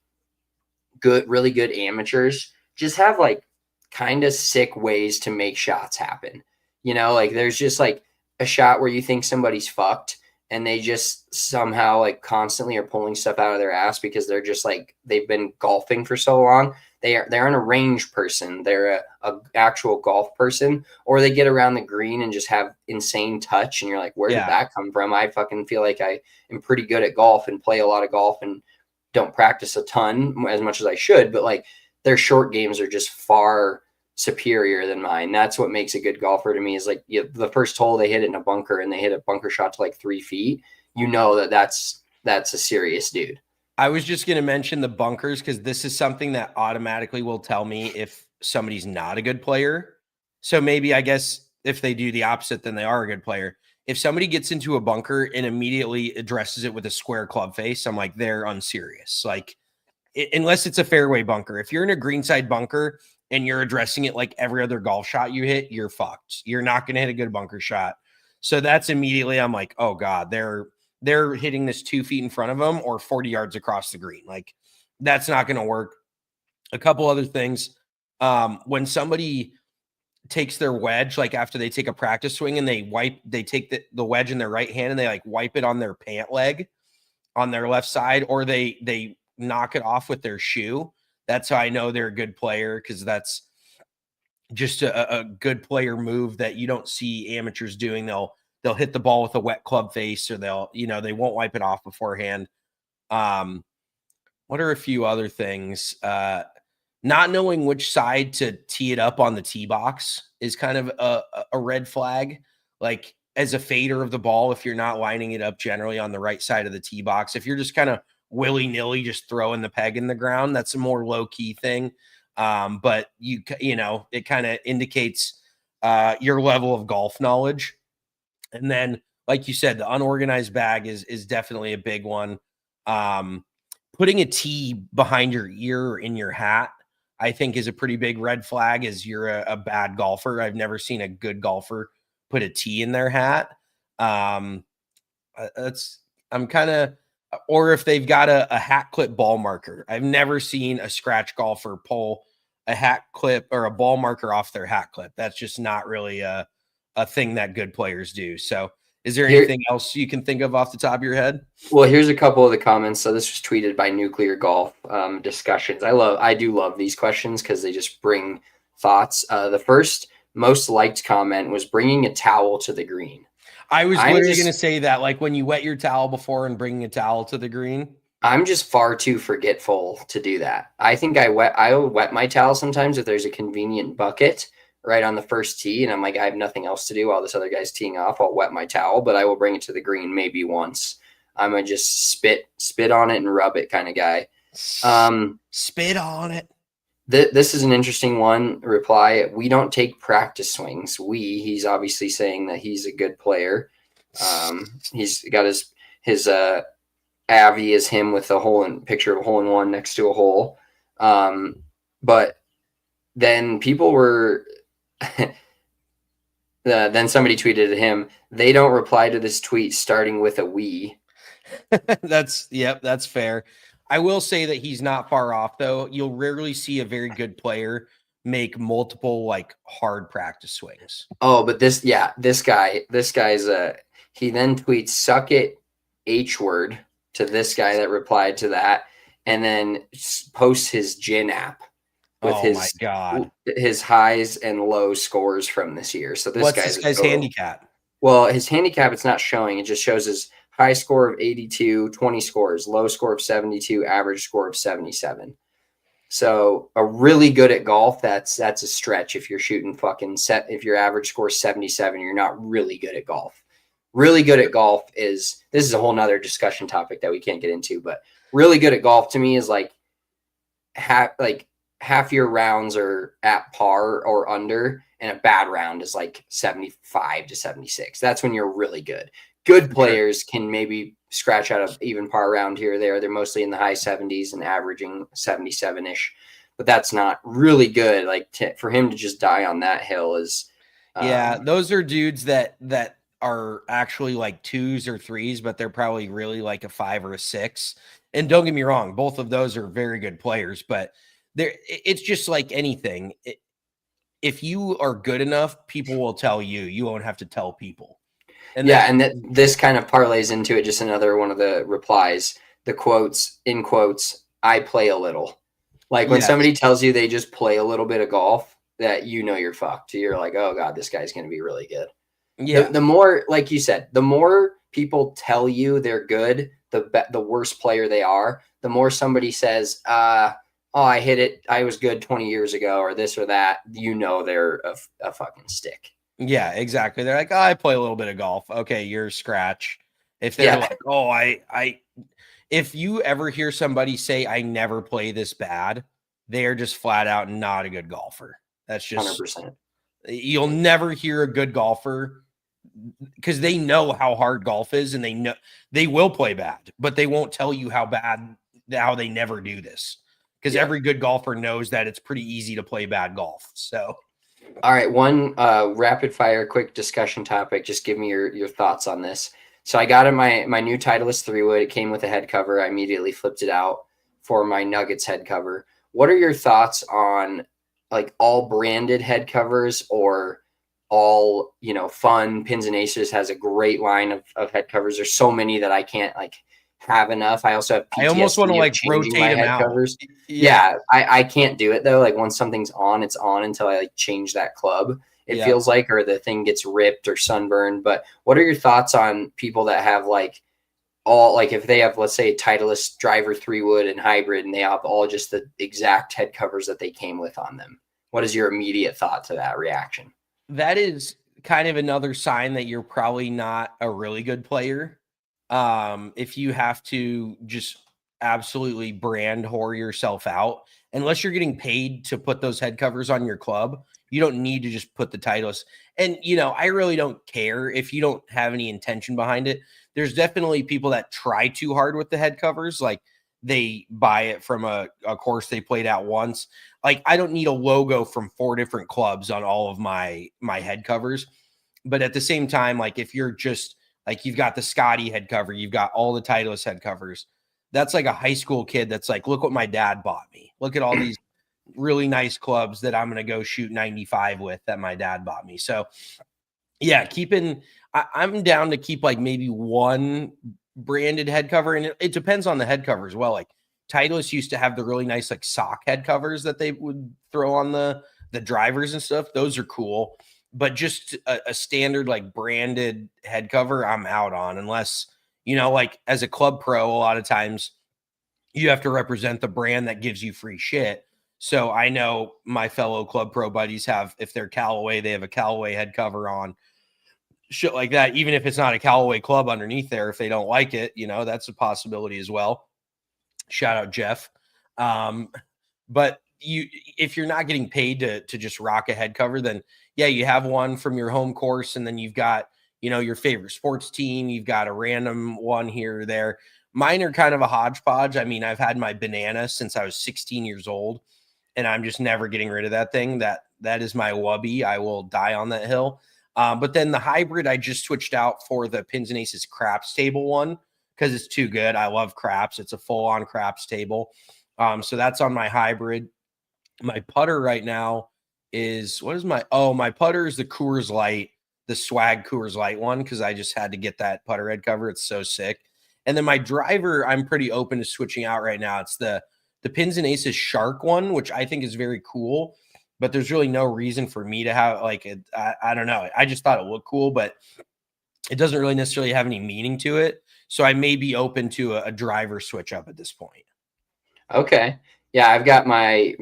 really good amateurs just have like kind of sick ways to make shots happen. Like there's just like a shot where you think somebody's fucked and they just somehow like constantly are pulling stuff out of their ass because they're just like they've been golfing for so long. They're an a range person. They're a actual golf person, or they get around the green and just have insane touch. And you're like, where did that come from? I fucking feel like I am pretty good at golf and play a lot of golf and don't practice a ton as much as I should, but like their short games are just far superior than mine. That's what makes a good golfer to me is like the first hole they hit it in a bunker and they hit a bunker shot to like 3 feet. That's a serious dude. I was just going to mention the bunkers because this is something that automatically will tell me if somebody's not a good player. So maybe I guess if they do the opposite, then they are a good player. If somebody gets into a bunker and immediately addresses it with a square club face, I'm like, they're unserious. Like, unless it's a fairway bunker. If you're in a greenside bunker and you're addressing it like every other golf shot you hit, you're fucked. You're not going to hit a good bunker shot. So that's immediately, I'm like, oh God, they're hitting this 2 feet in front of them or 40 yards across the green. Like, that's not going to work. A couple other things. When somebody takes their wedge, like after they take a practice swing and they take the wedge in their right hand and they like wipe it on their pant leg on their left side, or they knock it off with their shoe. That's how I know they're a good player, because that's just a good player move that you don't see amateurs doing. They'll hit the ball with a wet club face, or they won't wipe it off beforehand. What are a few other things? Not knowing which side to tee it up on the tee box is kind of a red flag. Like as a fader of the ball, if you're not lining it up generally on the right side of the tee box, if you're just kind of willy-nilly just throwing the peg in the ground, that's a more low-key thing. But it kind of indicates your level of golf knowledge. And then, like you said, the unorganized bag is definitely a big one. Putting a tee behind your ear or in your hat, I think, is a pretty big red flag as you're a bad golfer. I've never seen a good golfer put a tee in their hat. I'm kind of, or if they've got a hat clip ball marker. I've never seen a scratch golfer pull a hat clip or a ball marker off their hat clip. That's just not really a thing that good players do. So is there anything else you can think of off the top of your head? Well, here's a couple of the comments. So this was tweeted by Nuclear Golf Discussions. I do love these questions because they just bring thoughts. The first most liked comment was bringing a towel to the green. I was literally going to say that, like when you wet your towel before and bringing a towel to the green. I'm just far too forgetful to do that. I think I wet my towel sometimes if there's a convenient bucket right on the first tee, and I'm like, I have nothing else to do while this other guy's teeing off. I'll wet my towel, but I will bring it to the green maybe once. I'm a just spit on it and rub it kind of guy. Spit on it. This is an interesting one. Reply: we don't take practice swings. He's obviously saying that he's a good player. He's got his Avi is him with a picture of a hole in one next to a hole. But then people were then somebody tweeted at him, they don't reply to this tweet starting with a we. That's fair. I will say that he's not far off, though. You'll rarely see a very good player make multiple like hard practice swings. Oh, but this guy's he then tweets suck it H word to this guy that replied to that, and then posts his gin app with his highs and low scores from this year. So this guy's handicap. Well, his handicap, it's not showing. It just shows his high score of 82, 20 scores, low score of 72, average score of 77. So a really good at golf, that's a stretch. If you're shooting if your average score is 77, you're not really good at golf. Really good at golf this is a whole nother discussion topic that we can't get into, but really good at golf to me is like half your rounds are at par or under, and a bad round is like 75 to 76. That's when you're really good. Good players can maybe scratch out of even par round here or there. They're mostly in the high 70s and averaging 77-ish, but that's not really good. Like for him to just die on that hill is Yeah, those are dudes that are actually like 2s or 3s, but they're probably really like a 5 or a 6. And don't get me wrong, both of those are very good players, but it's just like anything. If you are good enough, people will tell you. You won't have to tell people. And yeah, and this kind of parlays into it. Just another one of the replies, the quotes, in quotes, I play a little. Like when somebody tells you they just play a little bit of golf, that you're fucked. You're like, oh God, this guy's going to be really good. Yeah. The more, like you said, the more people tell you they're good, the worse player they are. The more somebody says, oh, I hit it, I was good 20 years ago, or this or that, they're a fucking stick. Yeah, exactly. They're like, oh, I play a little bit of golf. Okay, you're scratch. If they're like, oh, if you ever hear somebody say, I never play this bad, they are just flat out not a good golfer. That's just 100%. You'll never hear a good golfer because they know how hard golf is, and they know they will play bad, but they won't tell you how they never do this, because every good golfer knows that it's pretty easy to play bad golf. So, all right, one rapid fire quick discussion topic. Just give me your thoughts on this. So I got in my new Titleist 3-wood. It came with a head cover. I immediately flipped it out for my Nuggets head cover. What are your thoughts on like all branded head covers, or all, fun? Pins and Aces has a great line of head covers. There's so many that I can't have enough. I also have PTSD. I almost want to rotate my head covers. Yeah, I can't do it though. Like once something's on, it's on until I change that club. It feels like, or the thing gets ripped or sunburned. But what are your thoughts on people that have if they have, let's say, Titleist driver 3-wood and hybrid, and they have all just the exact head covers that they came with on them? What is your immediate thought to that reaction? That is kind of another sign that you're probably not a really good player. If you have to just absolutely brand whore yourself out, unless you're getting paid to put those head covers on your club, you don't need to just put the Titleist. And, I really don't care if you don't have any intention behind it. There's definitely people that try too hard with the head covers. Like they buy it from a course they played out once. Like I don't need a logo from 4 different clubs on all of my head covers. But at the same time, like if you're just like, you've got the Scotty head cover, you've got all the Titleist head covers. That's like a high school kid that's like, look what my dad bought me. Look at all these really nice clubs that I'm going to go shoot 95 with that my dad bought me. So yeah, I'm down to keep maybe one branded head cover. And it depends on the head cover as well. Like Titleist used to have the really nice sock head covers that they would throw on the drivers and stuff. Those are cool. But just a standard branded head cover, I'm out on, unless, as a club pro, a lot of times you have to represent the brand that gives you free shit. So I know my fellow club pro buddies have, if they're Callaway, they have a Callaway head cover on, shit like that. Even if it's not a Callaway club underneath there, if they don't like it, that's a possibility as well. Shout out Jeff. But if you're not getting paid to just rock a head cover, then yeah, you have one from your home course, and then you've got, your favorite sports team. You've got a random one here or there. Mine are kind of a hodgepodge. I mean, I've had my banana since I was 16 years old, and I'm just never getting rid of that thing. That is my wubby. I will die on that hill. But then the hybrid, I just switched out for the Pins and Aces craps table one because it's too good. I love craps. It's a full-on craps table. So that's on my hybrid. My putter right now is, my putter is the Coors Light, the swag Coors Light one, because I just had to get that putter head cover. It's so sick. And then my driver, I'm pretty open to switching out right now. It's the Pins and Aces Shark one, which I think is very cool, but there's really no reason for me to have I don't know. I just thought it looked cool, but it doesn't really necessarily have any meaning to it. So I may be open to a driver switch up at this point. Okay. Yeah, I've got my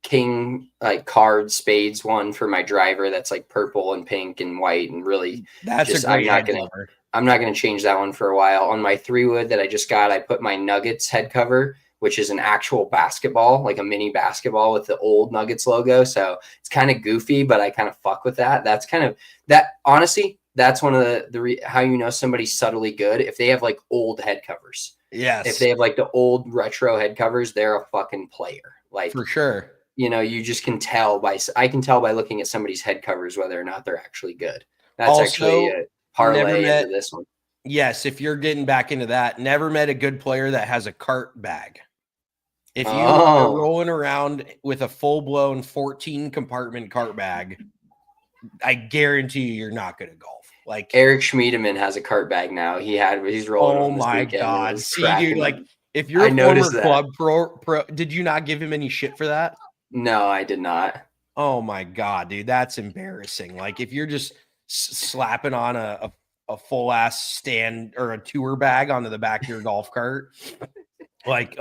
king card spades one for my driver that's purple and pink and white, and really that's a great head cover. I'm not gonna change that one for a while. On my 3-wood that I just got, I put my Nuggets head cover, which is an actual basketball, like a mini basketball with the old Nuggets logo. So it's kind of goofy, but I kind of fuck with that. That's kind of that. Honestly, that's one of the how somebody's subtly good if they have old head covers. Yes. If they have the old retro head covers, they're a fucking player. For sure. you know, you just can tell I can tell by looking at somebody's head covers whether or not they're actually good. That's actually Also, a never parlay into met. this one. Yes, if you're getting back into that, never met a good player that has a cart bag. If you are Oh, rolling around with a full-blown 14 compartment cart bag, I guarantee you're not good at golf. Like, Eric Schmiedeman has a cart bag now. He's rolling oh one this my weekend and it God. was See, dude, cracking like up. if you're I a former noticed that. club pro, did you not give him any shit for that? No, I did not. Oh my God, dude, that's embarrassing. Like if you're just slapping on a full ass stand or a tour bag onto the back of your golf cart, like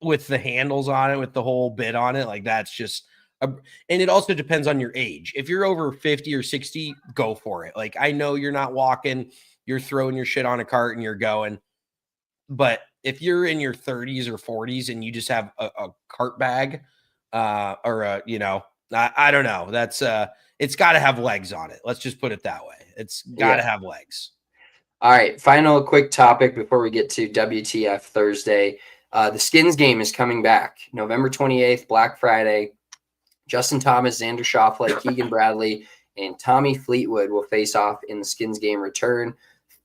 with the handles on it, with the whole bit on it, like that's just and it also depends on your age. If you're over 50 or 60, go for it. Like I know you're not walking, you're throwing your shit on a cart and you're going. But if you're in your 30s or 40s and you just have a cart bag, or a, you know, I don't know. That's it's got to have legs on it. Let's just put it that way. It's got to Yeah. have legs. All right. Final quick topic before we get to WTF Thursday. The Skins game is coming back November 28th, Black Friday. Justin Thomas, Xander Schauffele, Keegan Bradley, and Tommy Fleetwood will face off in the Skins game return.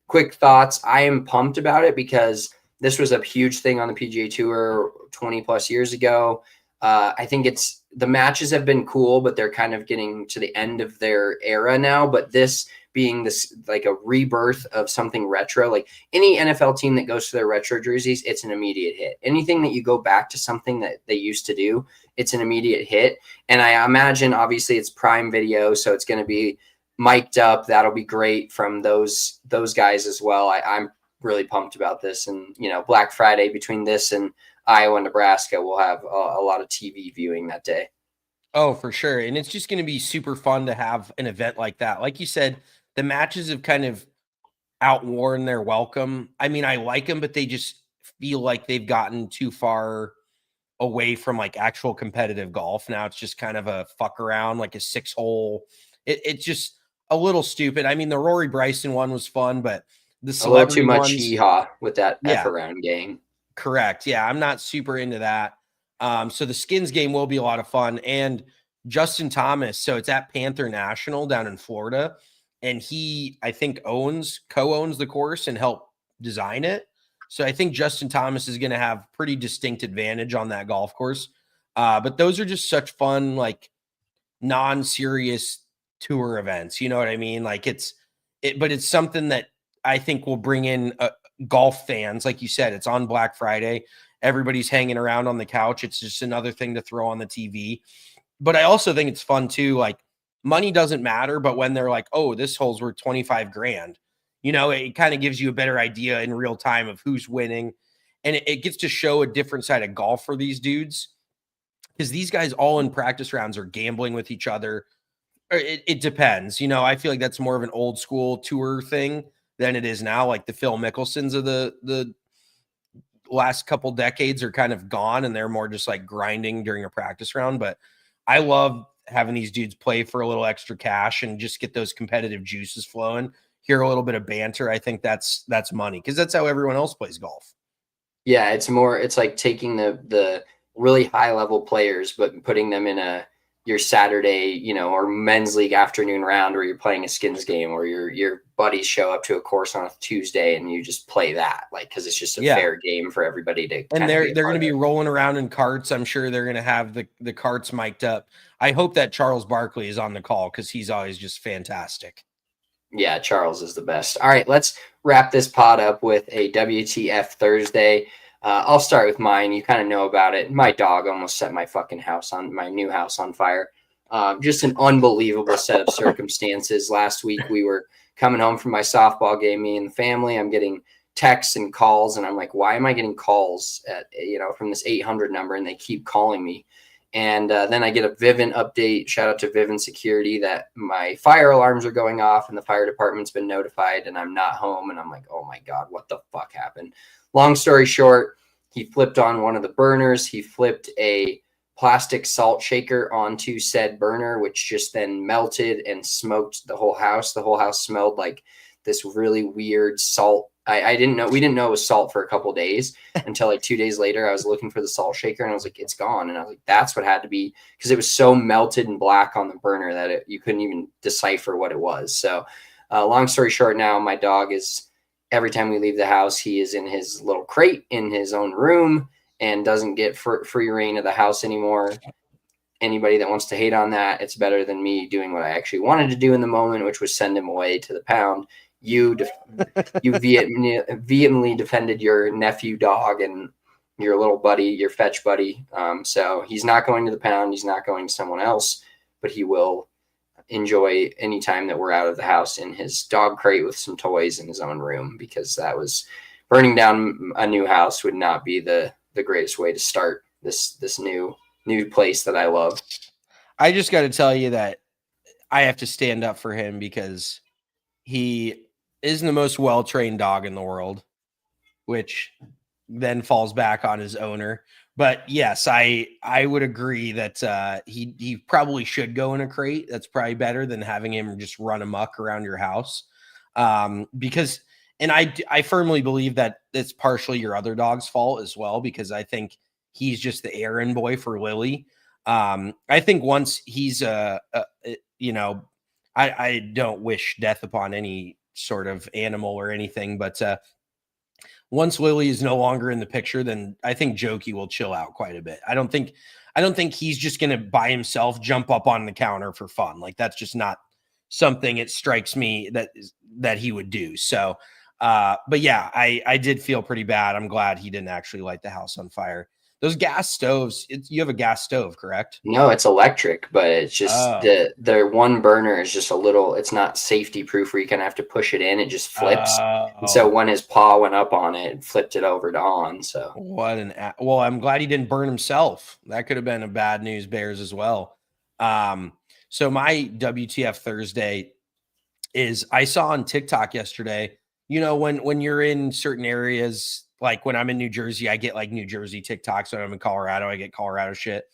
Quick thoughts. I am pumped about it because this was a huge thing on the PGA Tour 20 plus years ago. I think the matches have been cool, but they're kind of getting to the end of their era now. But this being this like a rebirth of something retro, like any NFL team that goes to their retro jerseys, it's an immediate hit. Anything that you go back to something that they used to do, it's an immediate hit. And I imagine obviously it's Prime Video, so it's going to be mic'd up. That'll be great from those guys as well. I'm really pumped about this. And, you know, Black Friday between this and Iowa and Nebraska, we'll have a lot of TV viewing that day. Oh, for sure. And it's just going to be super fun to have an event like that. Like you said, the matches have kind of outworn their welcome. I mean, I like them, but they just feel like they've gotten too far away from like actual competitive golf. Now it's just kind of a fuck around, like a 6-hole. It's just a little stupid. I mean, the Rory Bryson one was fun, but the A little too celebrity much ones, hee-haw with that F yeah, around game. correct. Yeah, I'm not super into that. So the Skins game will be a lot of fun. And Justin Thomas, so it's at Panther National down in Florida. And he, I think, co-owns the course and helped design it. So I think Justin Thomas is going to have pretty distinct advantage on that golf course. But those are just such fun, like non-serious tour events. You know what I mean? Like but it's something that I think will bring in golf fans. Like you said, it's on Black Friday. Everybody's hanging around on the couch. It's just another thing to throw on the TV. But I also think it's fun too. Like money doesn't matter, but when they're like, oh, this hole's worth 25 grand, you know, it kind of gives you a better idea in real time of who's winning. And it gets to show a different side of golf for these dudes. Because these guys all in practice rounds are gambling with each other. It depends. You know, I feel like that's more of an old school tour thing than it is now. Like the Phil Mickelsons of the last couple decades are kind of gone and they're more just like grinding during a practice round. But I love having these dudes play for a little extra cash and just get those competitive juices flowing, hear a little bit of banter. I think that's money because that's how everyone else plays golf. Yeah, it's like taking the really high level players, but putting them in your Saturday, you know, or men's league afternoon round where you're playing a Skins game or your buddies show up to a course on a Tuesday and you just play that, like, because it's just a fair game for everybody to And kind of be they're a going to part be of. rolling around in carts. I'm sure they're going to have the carts mic'd up. I hope that Charles Barkley is on the call because he's always just fantastic. Yeah, Charles is the best. All right, let's wrap this pod up with a WTF Thursday. I'll start with mine. You kind of know about it. My dog almost set my new house on fire. Just an unbelievable set of circumstances. Last week we were coming home from my softball game, me and the family. I'm getting texts and calls, and I'm like, why am I getting calls from this 800 number, and they keep calling me? And then I get a Vivint update. Shout out to Vivint Security that my fire alarms are going off and the fire department's been notified and I'm not home. And I'm like, oh my God, what the fuck happened? Long story short, he flipped on one of the burners. He flipped a plastic salt shaker onto said burner, which just then melted and smoked the whole house. The whole house smelled like this really weird salt. We didn't know it was salt for a couple of days until like 2 days later. I was looking for the salt shaker and I was like, it's gone. And I was like, that's what had to be, because it was so melted and black on the burner that you couldn't even decipher what it was. So long story short, now my dog is, every time we leave the house, he is in his little crate in his own room and doesn't get free reign of the house anymore. Anybody that wants to hate on that, it's better than me doing what I actually wanted to do in the moment, which was send him away to the pound. You vehemently defended your nephew dog and your little buddy, your fetch buddy. So he's not going to the pound. He's not going to someone else, but he will enjoy any time that we're out of the house in his dog crate with some toys in his own room, because that was burning down a new house would not be the greatest way to start this new place that I love. I just got to tell you that I have to stand up for him because he isn't the most well-trained dog in the world, which then falls back on his owner. But yes, I would agree that he probably should go in a crate. That's probably better than having him just run amok around your house. Because, and I firmly believe that it's partially your other dog's fault as well, because I think he's just the errand boy for Lily. I think once he's I don't wish death upon any sort of animal or anything, but once Lily is no longer in the picture, then I think Jokey will chill out quite a bit. I don't think he's just going to by himself jump up on the counter for fun. Like, that's just not something, it strikes me, that he would do. So, but yeah, I did feel pretty bad. I'm glad he didn't actually light the house on fire. Those gas stoves, you have a gas stove, correct? No, it's electric, but it's just the one burner is just a little, it's not safety proof where you kind of have to push it in. It just flips. And so when his paw went up on it, it flipped it over to on. So well, I'm glad he didn't burn himself. That could have been a bad news bears as well. So my WTF Thursday is, I saw on TikTok yesterday, when you're in certain areas, like when I'm in New Jersey, I get like New Jersey TikToks. When I'm in Colorado, I get Colorado shit.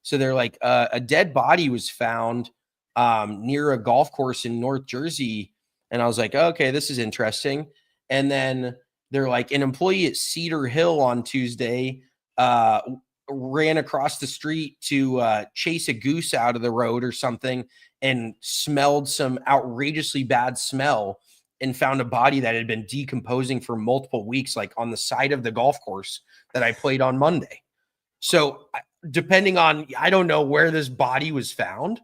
So they're like, a dead body was found near a golf course in North Jersey. And I was like, okay, this is interesting. And then they're like, an employee at Cedar Hill on Tuesday ran across the street to chase a goose out of the road or something and smelled some outrageously bad smell and found a body that had been decomposing for multiple weeks, like on the side of the golf course that I played on Monday. So depending on, I don't know where this body was found,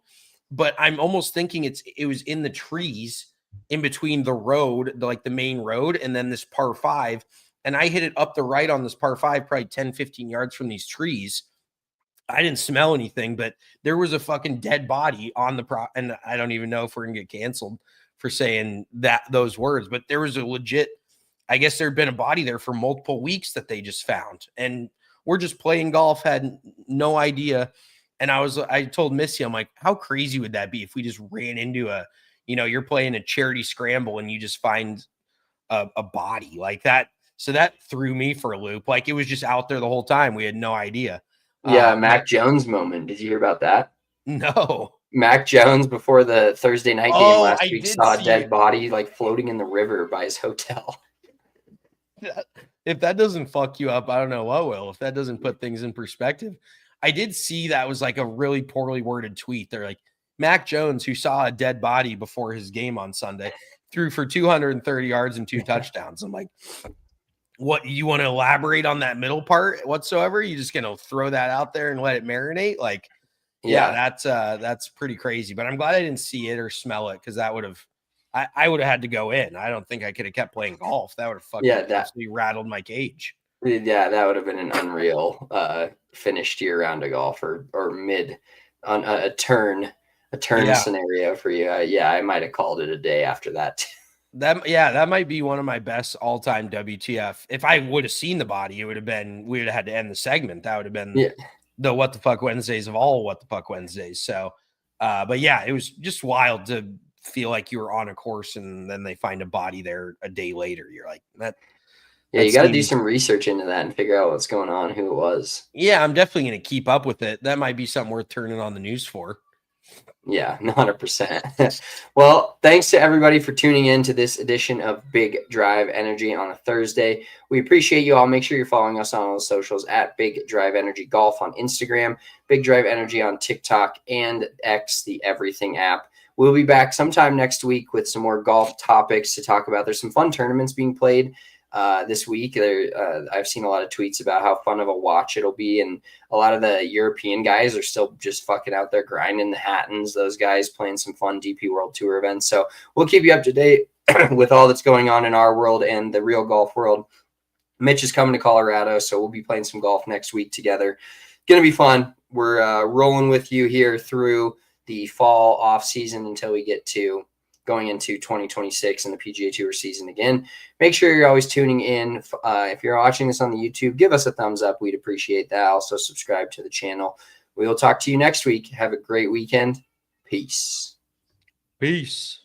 but I'm almost thinking it was in the trees in between the road, like the main road, and then this par 5. And I hit it up the right on this par 5, probably 10, 15 yards from these trees. I didn't smell anything, but there was a fucking dead body on the and I don't even know if we're gonna get canceled for saying those words, but there was a legit, I guess there'd been a body there for multiple weeks that they just found. And we're just playing golf, had no idea. And I told Missy, I'm like, how crazy would that be if we just ran into you're playing a charity scramble and you just find a body like that. So that threw me for a loop. Like, it was just out there the whole time. We had no idea. Yeah. Mac Jones moment. Did you hear about that? No. Mac Jones before the Thursday night game last week saw a dead body like floating in the river by his hotel. If that doesn't fuck you up, I don't know what will. If that doesn't put things in perspective. I did see that was like a really poorly worded tweet. They're like, Mac Jones, who saw a dead body before his game on Sunday, threw for 230 yards and 2 touchdowns. I'm like, what, you want to elaborate on that middle part whatsoever? You just going to throw that out there and let it marinate? Like, yeah, that's pretty crazy. But I'm glad I didn't see it or smell it, because that would have, I would have had to go in. I don't think I could have kept playing golf. That would have fucking absolutely rattled my cage. Yeah, that would have been an unreal finish to your round of golf or mid on a turn scenario for you. I might have called it a day after that. That might be one of my best all-time WTF. If I would have seen the body, we would have had to end the segment. That would have been the What the Fuck Wednesdays of all What the Fuck Wednesdays. So, but yeah, it was just wild to feel like you were on a course and then they find a body there a day later. You're like, that. Yeah, you got to do some research into that and figure out what's going on, who it was. Yeah, I'm definitely going to keep up with it. That might be something worth turning on the news for. Yeah, 100%. Well, thanks to everybody for tuning in to this edition of Big Drive Energy on a Thursday. We appreciate you all. Make sure you're following us on all the socials at Big Drive Energy Golf on Instagram, Big Drive Energy on TikTok, and X, the Everything app. We'll be back sometime next week with some more golf topics to talk about. There's some fun tournaments being played this week. I've seen a lot of tweets about how fun of a watch it'll be, and a lot of the European guys are still just fucking out there grinding the Hattons. Those guys playing some fun DP World Tour events. So we'll keep you up to date with all that's going on in our world and the real golf world. Mitch is coming to Colorado, so we'll be playing some golf next week together. Going to be fun. We're rolling with you here through the fall off season until we get to going into 2026 and the PGA Tour season again. Make sure you're always tuning in. If you're watching this on the YouTube, give us a thumbs up. We'd appreciate that. Also, subscribe to the channel. We will talk to you next week. Have a great weekend. Peace. Peace.